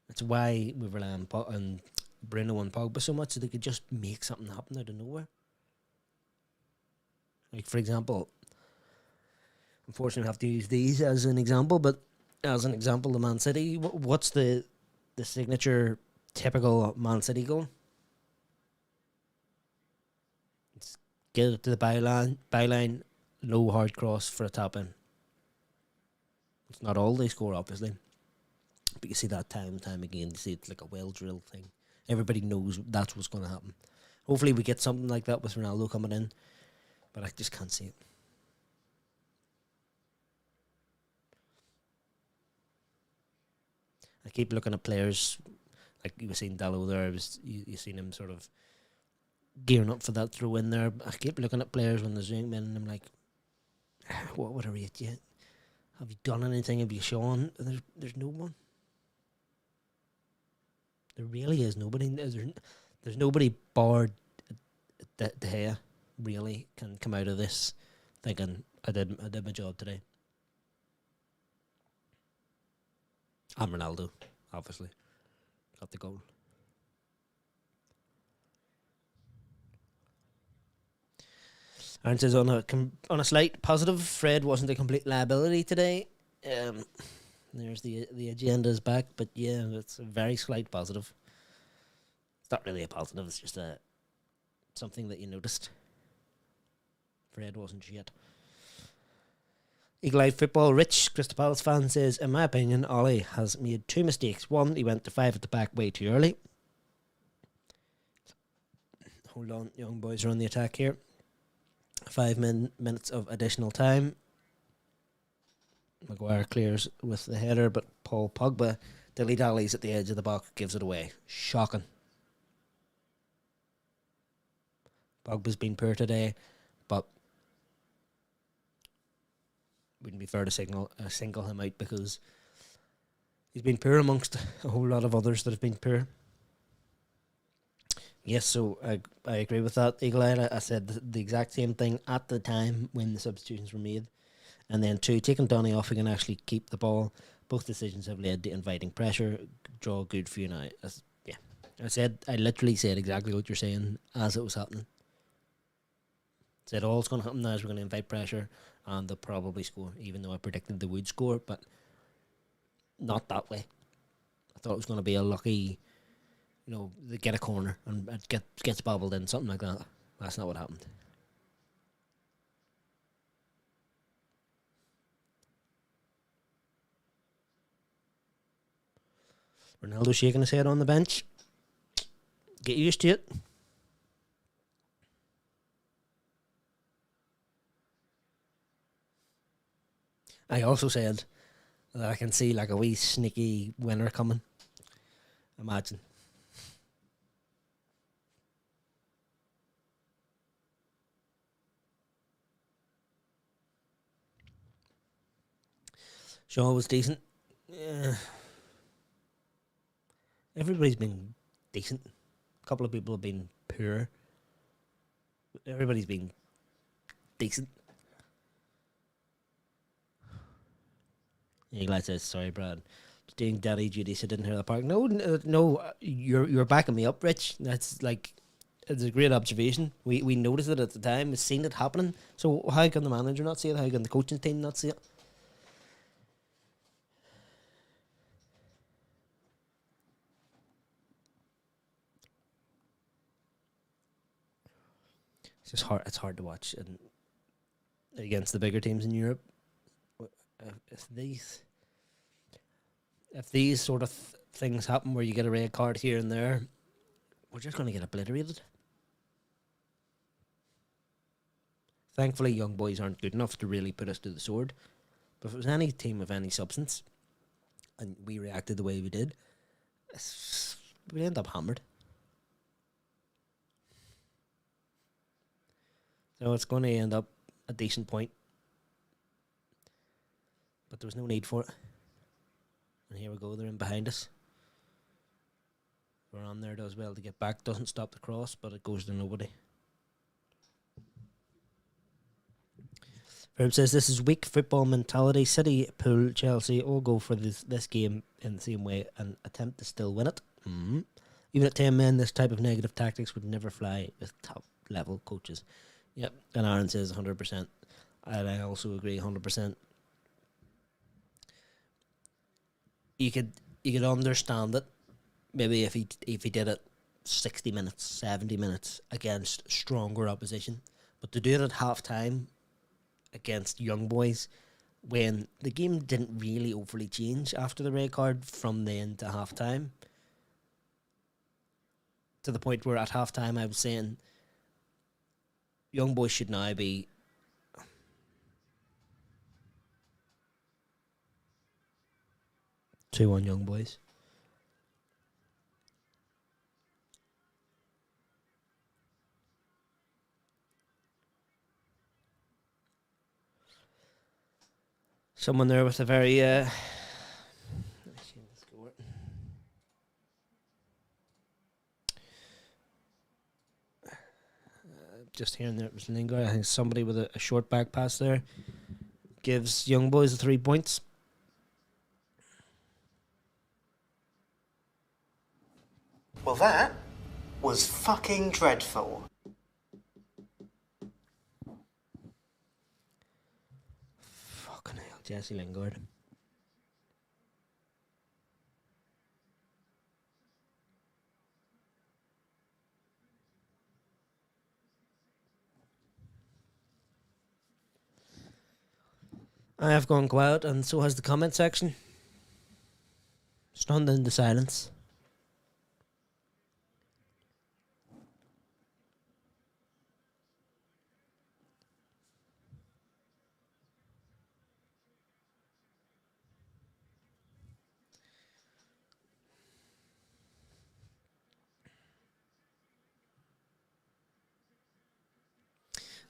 Speaker 1: That's why we rely on Bruno and Pogba so much, so they could just make something happen out of nowhere. Like, for example, unfortunately I have to use these as an example, but as an example, the Man City, what's the signature typical Man City goal? It's get it to the byline, low hard cross for a tap in. It's not all they score, obviously, but you see that time and time again. You see it's like a well-drilled thing. Everybody knows that's what's going to happen. Hopefully we get something like that with Ronaldo coming in, but I just can't see it. I keep looking at players, like you were seeing Dallo there, you seen him sort of gearing up for that throw in there. I keep looking at players when there's young men and I'm like, what would I rate you? Have you done anything? Have you shown? There's no one. There really is nobody. There's nobody barred De Gea really can come out of this thinking I did my job today. And Ronaldo, obviously, got the goal. Aaron says on a slight positive, Fred wasn't a complete liability today. There's the agenda's back, but yeah, it's a very slight positive. It's not really a positive. It's just something that you noticed. Fred wasn't shit. Eagle Eye Football Rich Crystal Palace fan says, in my opinion, Ollie has made 2 mistakes. One, he went to 5 at the back way too early. Hold on, young boys are on the attack here. 5 minutes of additional time. Maguire clears with the header, but Paul Pogba dilly-dallies at the edge of the box, gives it away. Shocking. Pogba's been poor today, but wouldn't be fair to single him out because he's been poor amongst a whole lot of others that have been poor. Yes, so I agree with that, Eagle Eye. I said the exact same thing at the time when the substitutions were made. And then 2, taking Donny off, he can actually keep the ball. Both decisions have led to inviting pressure. Draw good for you now. I literally said exactly what you're saying as it was happening. Said all that's going to happen now is we're going to invite pressure and they'll probably score, even though I predicted they would score, but not that way. I thought it was going to be a lucky, they get a corner and it gets bobbled in, something like that. That's not what happened. Ronaldo shaking his head on the bench. Get used to it. I also said that I can see like a wee sneaky winner coming. Imagine. Shaw was decent. Yeah. Everybody's been decent. A couple of people have been poor. Everybody's been decent. Eagle says, sorry, Brad. Doing daddy duties, I didn't hear the park. No, you're backing me up, Rich. That's like, it's a great observation. We noticed it at the time. We've seen it happening. So how can the manager not see it? How can the coaching team not see it? It's just hard. It's hard to watch and against the bigger teams in Europe. If these sort of things happen where you get a red card here and there, we're just going to get obliterated. Thankfully, young boys aren't good enough to really put us to the sword. But if it was any team of any substance and we reacted the way we did, we'd end up hammered. So it's going to end up a decent point. But there was no need for it. And here we go, they're in behind us. We're on there, does well to get back. Doesn't stop the cross, but it goes to nobody. Verb says, this is weak football mentality. City, Pool, Chelsea all go for this game in the same way and attempt to still win it. Mm-hmm. Even at 10 men, this type of negative tactics would never fly with top-level coaches. Yep, and Aaron says 100%. And I also agree 100%. You could understand it, maybe if he did it 60 minutes, 70 minutes against stronger opposition. But to do it at half-time against young boys when the game didn't really overly change after the red card from then to half-time, to the point where at half-time I was saying young boys should now be 2-1 young boys. Someone there with a very just hearing that it was Lingard. I think somebody with a short back pass there gives Young Boys the 3 points.
Speaker 4: Well, that was fucking dreadful.
Speaker 1: Fucking hell, Jesse Lingard. I have gone quiet, and so has the comment section. Stunned into silence.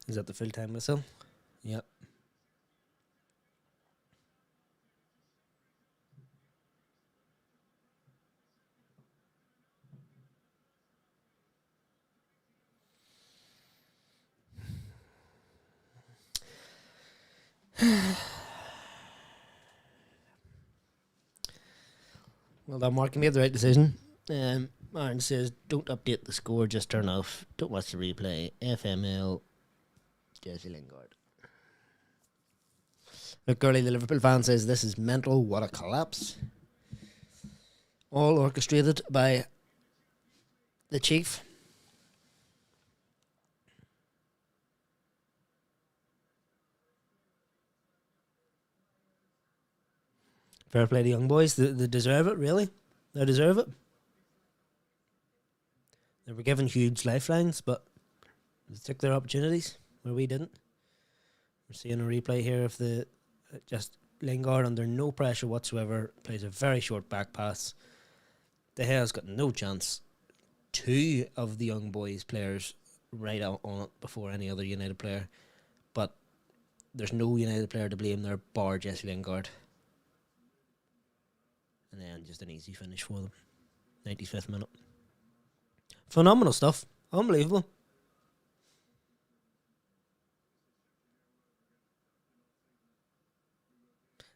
Speaker 1: Is that the full-time whistle? Yep. Well done, Mark. You made the right decision. Aaron says, don't update the score, just turn off. Don't watch the replay. FML, Jesse Lingard. Look, Gurley, the Liverpool fan, says, this is mental. What a collapse. All orchestrated by the chief. Fair play to Young Boys. They deserve it, really. They deserve it. They were given huge lifelines, but they took their opportunities where we didn't. We're seeing a replay here of the just Lingard under no pressure whatsoever plays a very short back pass. De Gea's got no chance. Two of the Young Boys players right out on it before any other United player, but there's no United player to blame there bar Jesse Lingard. And then just an easy finish for them. 95th minute. Phenomenal stuff. Unbelievable.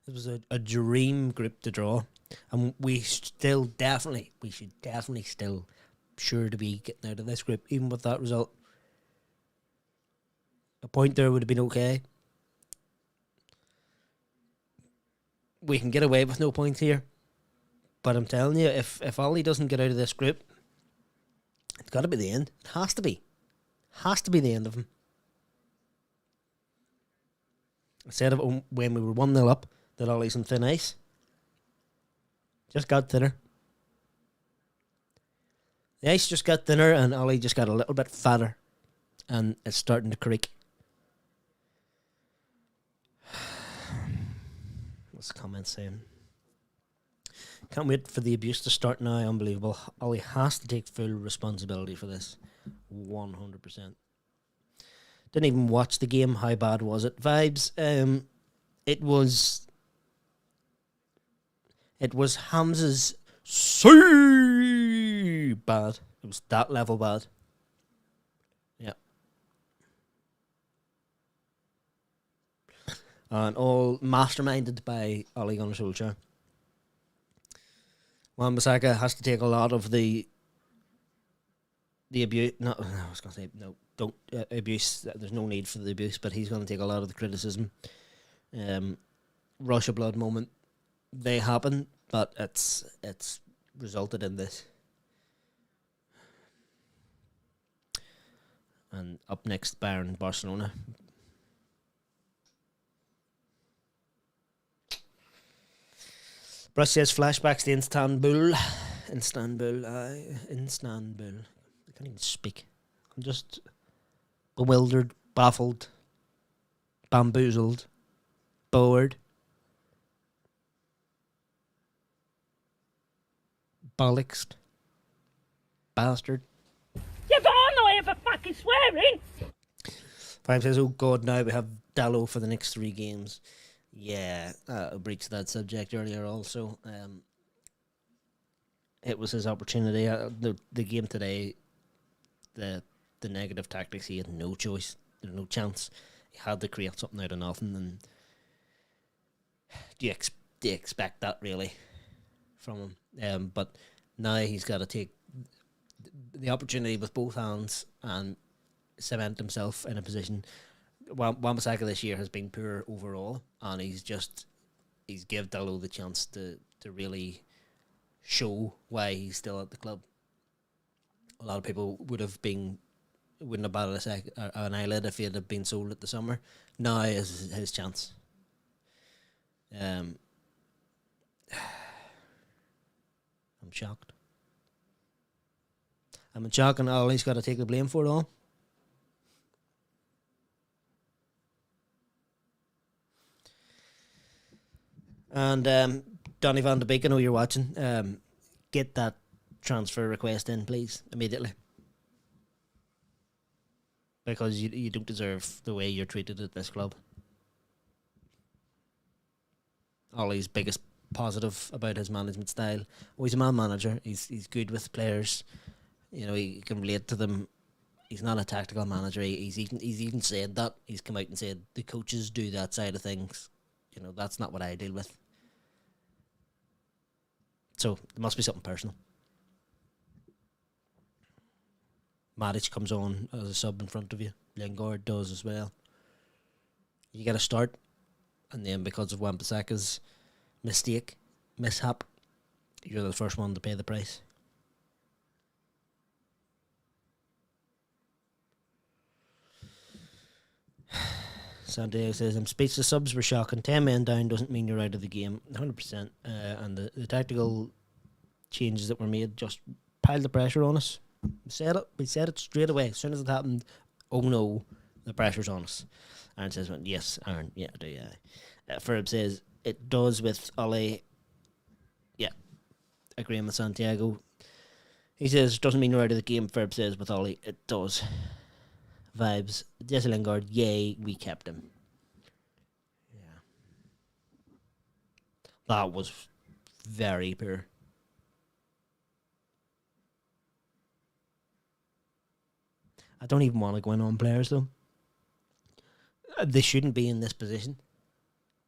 Speaker 1: It was a dream group to draw. And we should definitely still sure to be getting out of this group, even with that result. A point there would have been okay. We can get away with no points here. But I'm telling you, if Ollie doesn't get out of this group, it's got to be the end. It has to be. Has to be the end of him. I said it when we were 1-0 up that Ollie's on thin ice. Just got thinner. The ice just got thinner and Ollie just got a little bit fatter. And it's starting to creak. What's the comment saying? Can't wait for the abuse to start now. Unbelievable. Ollie has to take full responsibility for this. 100%. Didn't even watch the game. How bad was it? Vibes. It was Hamza's so bad. It was that level bad. Yeah. And all masterminded by Ole Gunnar Solskjaer. Wan-Bissaka has to take a lot of the abuse. No, I was going to say, no, don't abuse. There's no need for the abuse, but he's going to take a lot of the criticism. Rush of blood moment. They happen, but it's resulted in this. And up next, Bayern Barcelona. Bruce says flashbacks to Istanbul. Istanbul. I can't even speak. I'm just bewildered, baffled, bamboozled, bored, bollocksed, bastard.
Speaker 3: You've all no ever fucking swearing.
Speaker 1: Five says, oh God, now we have Dallo for the next 3 games. Yeah, I breached that subject earlier also. It was his opportunity. The game today, the the negative tactics, he had no choice. There was no chance. He had to create something out of nothing. And do you expect that really from him? But now he's got to take the opportunity with both hands and cement himself in a position. Wan-Bissaka this year has been poor overall, and he's give Dalot the chance to really show why he's still at the club. A lot of people wouldn't have batted an eyelid if he had been sold at the summer. Now is his chance. I'm shocked. I'm in shock, and Ollie's got to take the blame for it all. And Donny van de Beek, I know you're watching. Get that transfer request in, please, immediately. Because you don't deserve the way you're treated at this club. Ollie's biggest positive about his management style. Oh, he's a man manager. He's good with players. You know, he can relate to them. He's not a tactical manager. He's even said that. He's come out and said the coaches do that side of things. You know, that's not what I deal with. So there must be something personal. Matic comes on as a sub in front of you. Lingard does as well. You get a start, and then because of Wan-Bissaka's mishap, you're the first one to pay the price. Santiago says, I'm speechless. Subs were shocking. 10 men down doesn't mean you're out of the game. 100%. And the tactical changes that were made just piled the pressure on us. We said it straight away. As soon as it happened, oh no, the pressure's on us. Aaron says, well, yes, Aaron, yeah, I do, yeah. Ferb says, it does with Ollie. Yeah, agreeing with Santiago. He says, doesn't mean you're out of the game. Ferb says, with Ollie, it does. Vibes. Jesse Lingard, yay, we kept him. Yeah. That was very poor. I don't even want to go in on players though. They shouldn't be in this position.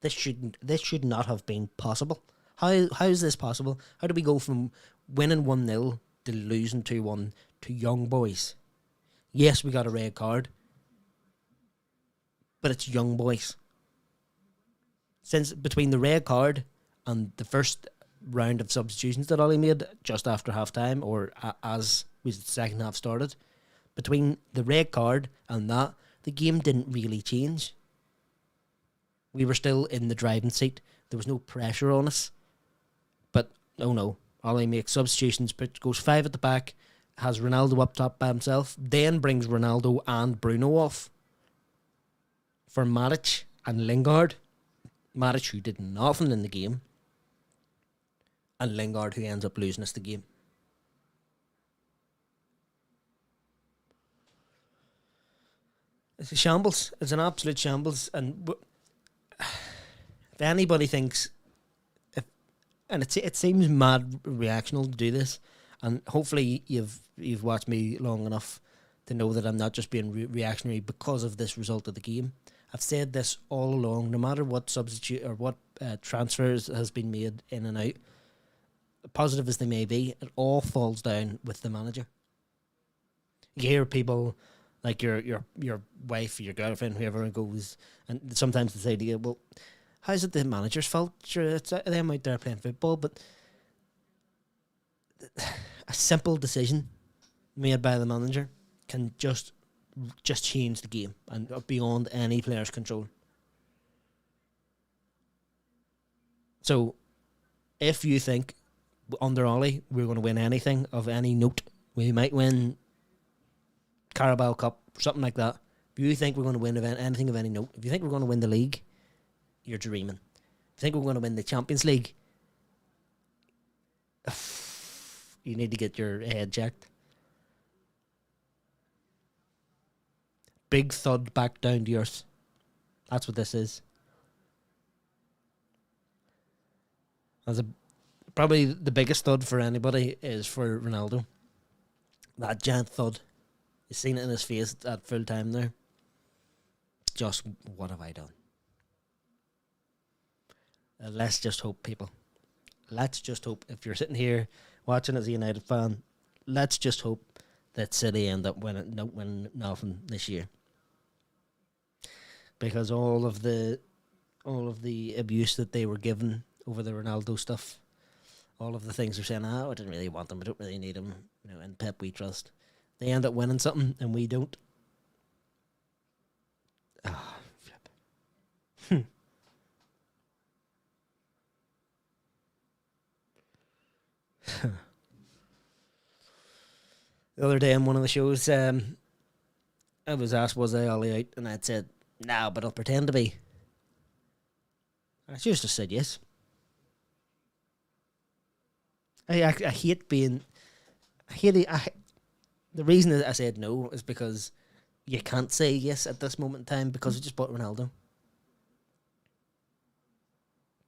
Speaker 1: This should not have been possible. How is this possible? How do we go from winning 1-0 to losing 2-1 to young boys? Yes, we got a red card, but it's young boys. Since between the red card and the first round of substitutions that Ollie made just after half time, or as the second half started, between the red card and that, the game didn't really change. We were still in the driving seat. There was no pressure on us. But, oh no, Ollie makes substitutions, goes 5 at the back, has Ronaldo up top by himself, then brings Ronaldo and Bruno off for Matic and Lingard. Matic, who did nothing in the game, and Lingard, who ends up losing us the game. It's a shambles. It's an absolute shambles. And if anybody thinks, it seems mad reactional to do this, and hopefully you've watched me long enough to know that I'm not just being reactionary because of this result of the game. I've said this all along. No matter what substitute or what transfers has been made in and out, positive as they may be, it all falls down with the manager. You hear people like your wife, your girlfriend, whoever goes, and sometimes they say to you, well, how's it the manager's fault? Sure, it's them out there playing football, but a simple decision made by the manager can just change the game and beyond any player's control. So, if you think under Ollie we're going to win anything of any note, we might win Carabao Cup, something like that. If you think we're going to win anything of any note, if you think we're going to win the league, you're dreaming. If you think we're going to win the Champions League, you need to get your head checked. Big thud back down to earth. That's what this is. Probably the biggest thud for anybody is for Ronaldo. That giant thud You seen it in his face at full time there. Just what have I done? Let's just hope, people. Let's just hope. If you're sitting here watching as a United fan, let's just hope that City end up winning nothing this year. Because all of the abuse that they were given over the Ronaldo stuff, all of the things they're saying, I didn't really want them, I don't really need them, in Pep we trust. They end up winning something and we don't. Ah, flip. The other day on one of the shows, I was asked, was I Ollie out? And I'd said, no, but I'll pretend to be. I just said yes. I hate being... the reason that I said no is because you can't say yes at this moment in time because we just bought Ronaldo.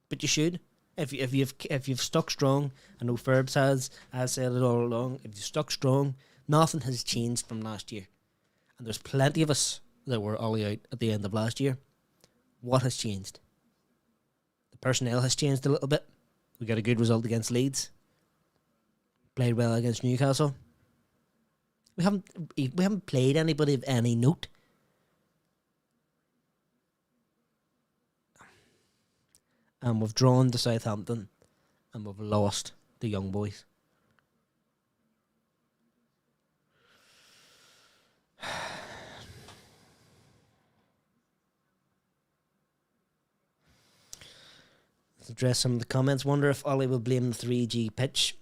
Speaker 1: But you should. If you've stuck strong, I know Ferbs has said it all along, if you've stuck strong, nothing has changed from last year. And there's plenty of us that were Ollie out at the end of last year. What has changed? The personnel has changed a little bit. We got a good result against Leeds. Played well against Newcastle. We haven't played anybody of any note. And we've drawn to Southampton and we've lost the young boys. Let's address some of the comments. Wonder if Ollie will blame the 3G pitch.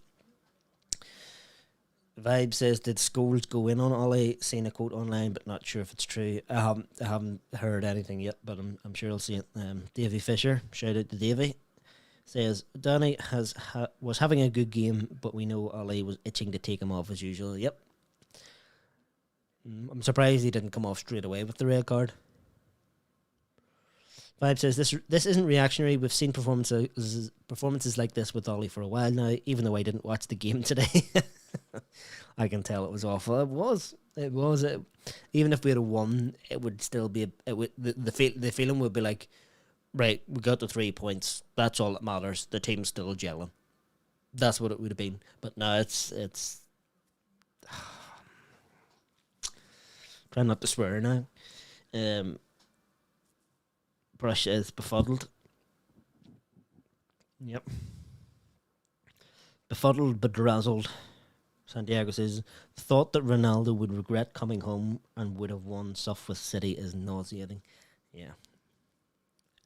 Speaker 1: Vibe says, did Scholes go in on Ollie? Seen a quote online, but not sure if it's true. I haven't heard anything yet, but I'm sure I'll see it. Davy Fisher, shout out to Davy, says Danny was having a good game, but we know Ollie was itching to take him off as usual. Yep. I'm surprised he didn't come off straight away with the red card. Vibe says, this isn't reactionary. We've seen performances like this with Ollie for a while now, even though I didn't watch the game today. I can tell it was awful. It was. Even if we had won, it would still be. The feeling would be like, right, we got the 3 points. That's all that matters. The team's still gelling. That's what it would have been. But now it's. Try not to swear now. Brush is befuddled. Yep. Befuddled but dazzled. Santiago says, thought that Ronaldo would regret coming home and would have won stuff with City is nauseating. Yeah.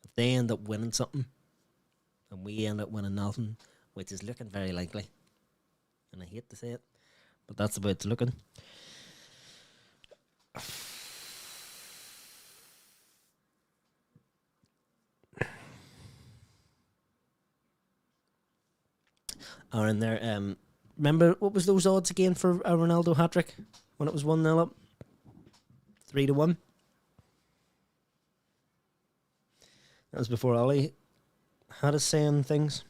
Speaker 1: If they end up winning something and we end up winning nothing, which is looking very likely, and I hate to say it, but that's the way it's looking. Are in there. Remember, what was those odds again for a Ronaldo hat-trick when it was 1-0 up? 3-1. That was before Ollie had us saying things.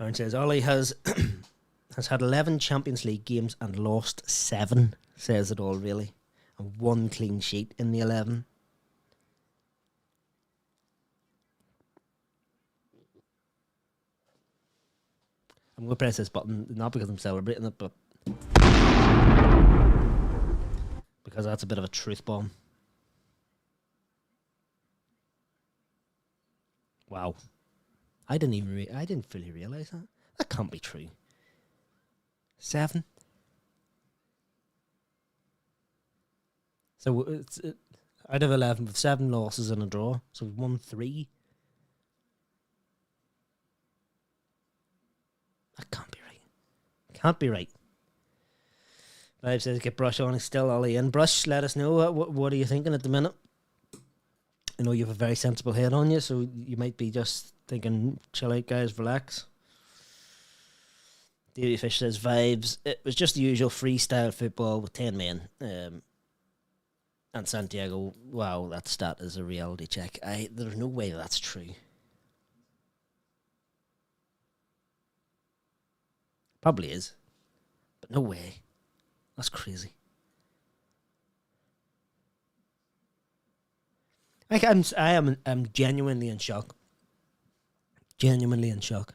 Speaker 1: Aaron says, Ollie has had 11 Champions League games and lost 7. Says it all, really. And 1 clean sheet in the 11. I'm going to press this button, not because I'm celebrating it, but because that's a bit of a truth bomb. Wow. I didn't fully realise that. That can't be true. 7. So it's out of 11 with 7 losses and a draw. So we've won 3. That can't be right. Can't be right. Vibe says get Brush on. He's still Ollie in. Brush, let us know. What are you thinking at the minute? I know you have a very sensible head on you, so you might be just thinking, chill out, guys, relax. Davey Fish says vibes. It was just the usual freestyle football with 10 men. And Santiago, wow, that stat is a reality check. There's no way that's true. Probably is. But no way. That's crazy. I'm genuinely in shock. Genuinely in shock.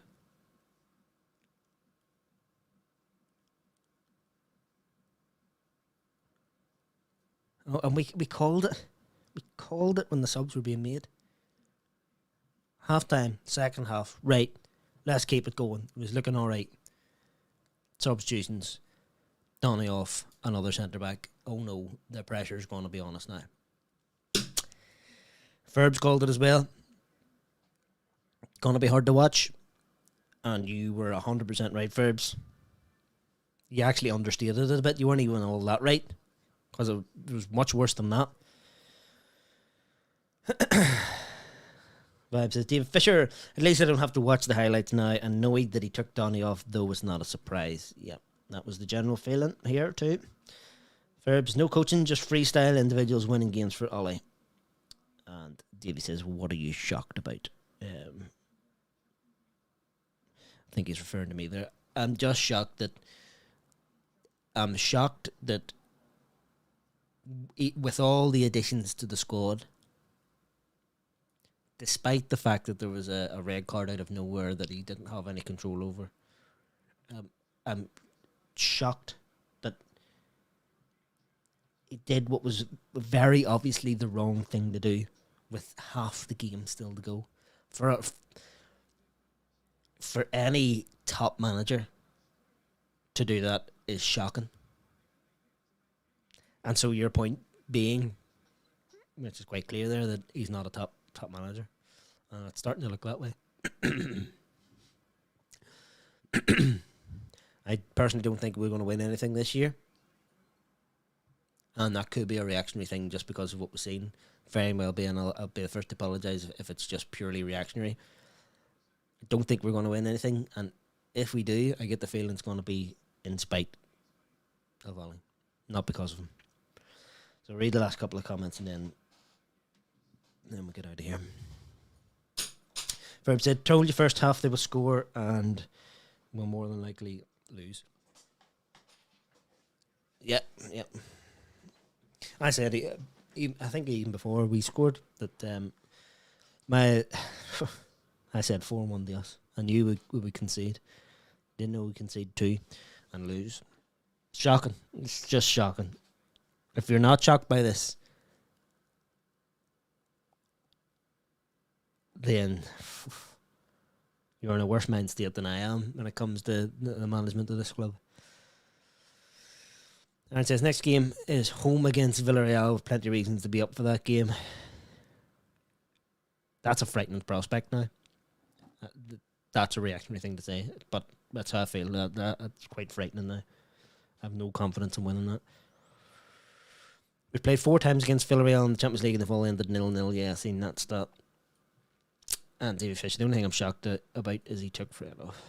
Speaker 1: Oh, and we called it. We called it when the subs were being made. Half time, second half. Right, let's keep it going. It was looking all right. Substitutions. Donny off, another centre back. Oh no, the pressure's going to be on us now. Ferbs called it as well. Going to be hard to watch. And you were 100% right, Ferbs. You actually understated it a bit. You weren't even all that right. Because it was much worse than that. Vibe says, David Fisher, at least I don't have to watch the highlights now. Annoyed that he took Donny off, though it's not a surprise. Yep, that was the general feeling here too. Ferbs, no coaching, just freestyle, individuals winning games for Ollie. And Davey says, what are you shocked about? I think he's referring to me there. I'm shocked that with all the additions to the squad, despite the fact that there was a red card out of nowhere that he didn't have any control over, I'm shocked that he did what was very obviously the wrong thing to do with half the game still to go. For any top manager to do that is shocking. And so your point being, which is quite clear there, that he's not a top manager. It's starting to look that way. I personally don't think we're going to win anything this year. And that could be a reactionary thing just because of what we've seen. Very well be, and I'll be the first to apologise if it's just purely reactionary. I don't think we're going to win anything. And if we do, I get the feeling it's going to be in spite of Ollie, not because of him. So read the last couple of comments and then we'll get out of here. Verb said, told you first half they will score and will more than likely lose. Yep. I said, I think even before we scored, that I said 4-1 to us. I knew we would concede. Didn't know we concede 2 and lose. Shocking. It's just shocking. If you're not shocked by this, then you're in a worse mind state than I am when it comes to the management of this club. And it says next game is home against Villarreal with plenty of reasons to be up for that game. That's a frightening prospect now. That's a reactionary thing to say, but that's how I feel. That's quite frightening now. I have no confidence in winning that. We've played 4 times against Villarreal in the Champions League and they've all ended 0-0. Yeah, I've seen that stat. And David Fisher, the only thing I'm shocked about is he took Fred off.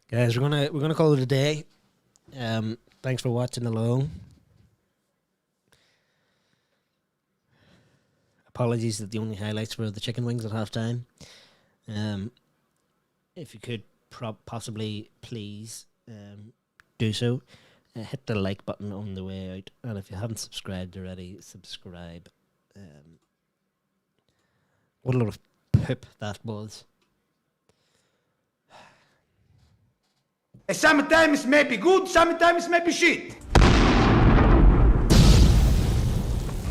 Speaker 1: Guys, we're gonna call it a day. Thanks for watching along. Apologies that the only highlights were the chicken wings at half time. If you could possibly please do so. Hit the like button on the way out, and if you haven't subscribed already, subscribe. What a lot of poop that was.
Speaker 2: Sometimes may be good, sometimes may be shit.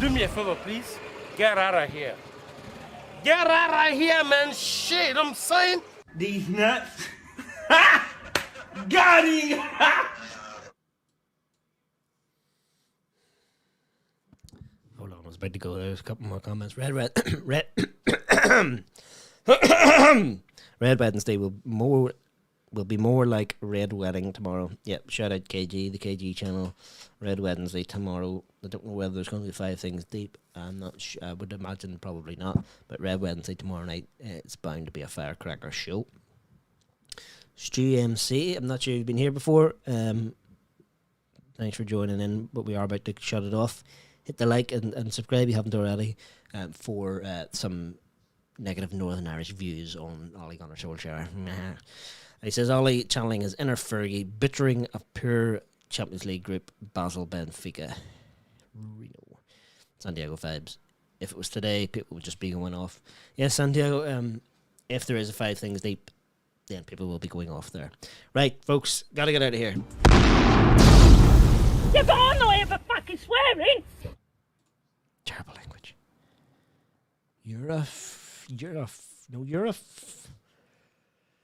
Speaker 5: Do me a favor, please. Get out of here. Get out of here, man. Shit, I'm saying.
Speaker 2: These nuts. Got him.
Speaker 1: Hold on, I was about to go. There's a couple more comments. Red Wednesday will be more like Red Wedding tomorrow. Yep, shout out KG, the KG channel. Red Wednesday tomorrow. I don't know whether there's going to be 5 things deep. I'm not sure. I would imagine probably not. But Red Wednesday tomorrow night, it's bound to be a firecracker show. Stu MC, I'm not sure you've been here before. Thanks for joining in, but we are about to shut it off. Hit the like and subscribe if you haven't already for some negative Northern Irish views on Ole Gunnar Solskjaer. He says Ollie channeling his inner Fergie, butchering a poor Champions League group, Basel, Benfica, Reno, Santiago vibes. If it was today, people would just be going off. Yes, Santiago, if there is a 5 things deep, then people will be going off there. Right, folks, gotta get out of here.
Speaker 3: Yeah, but I'm not here for fucking swearing.
Speaker 1: Terrible language. You're a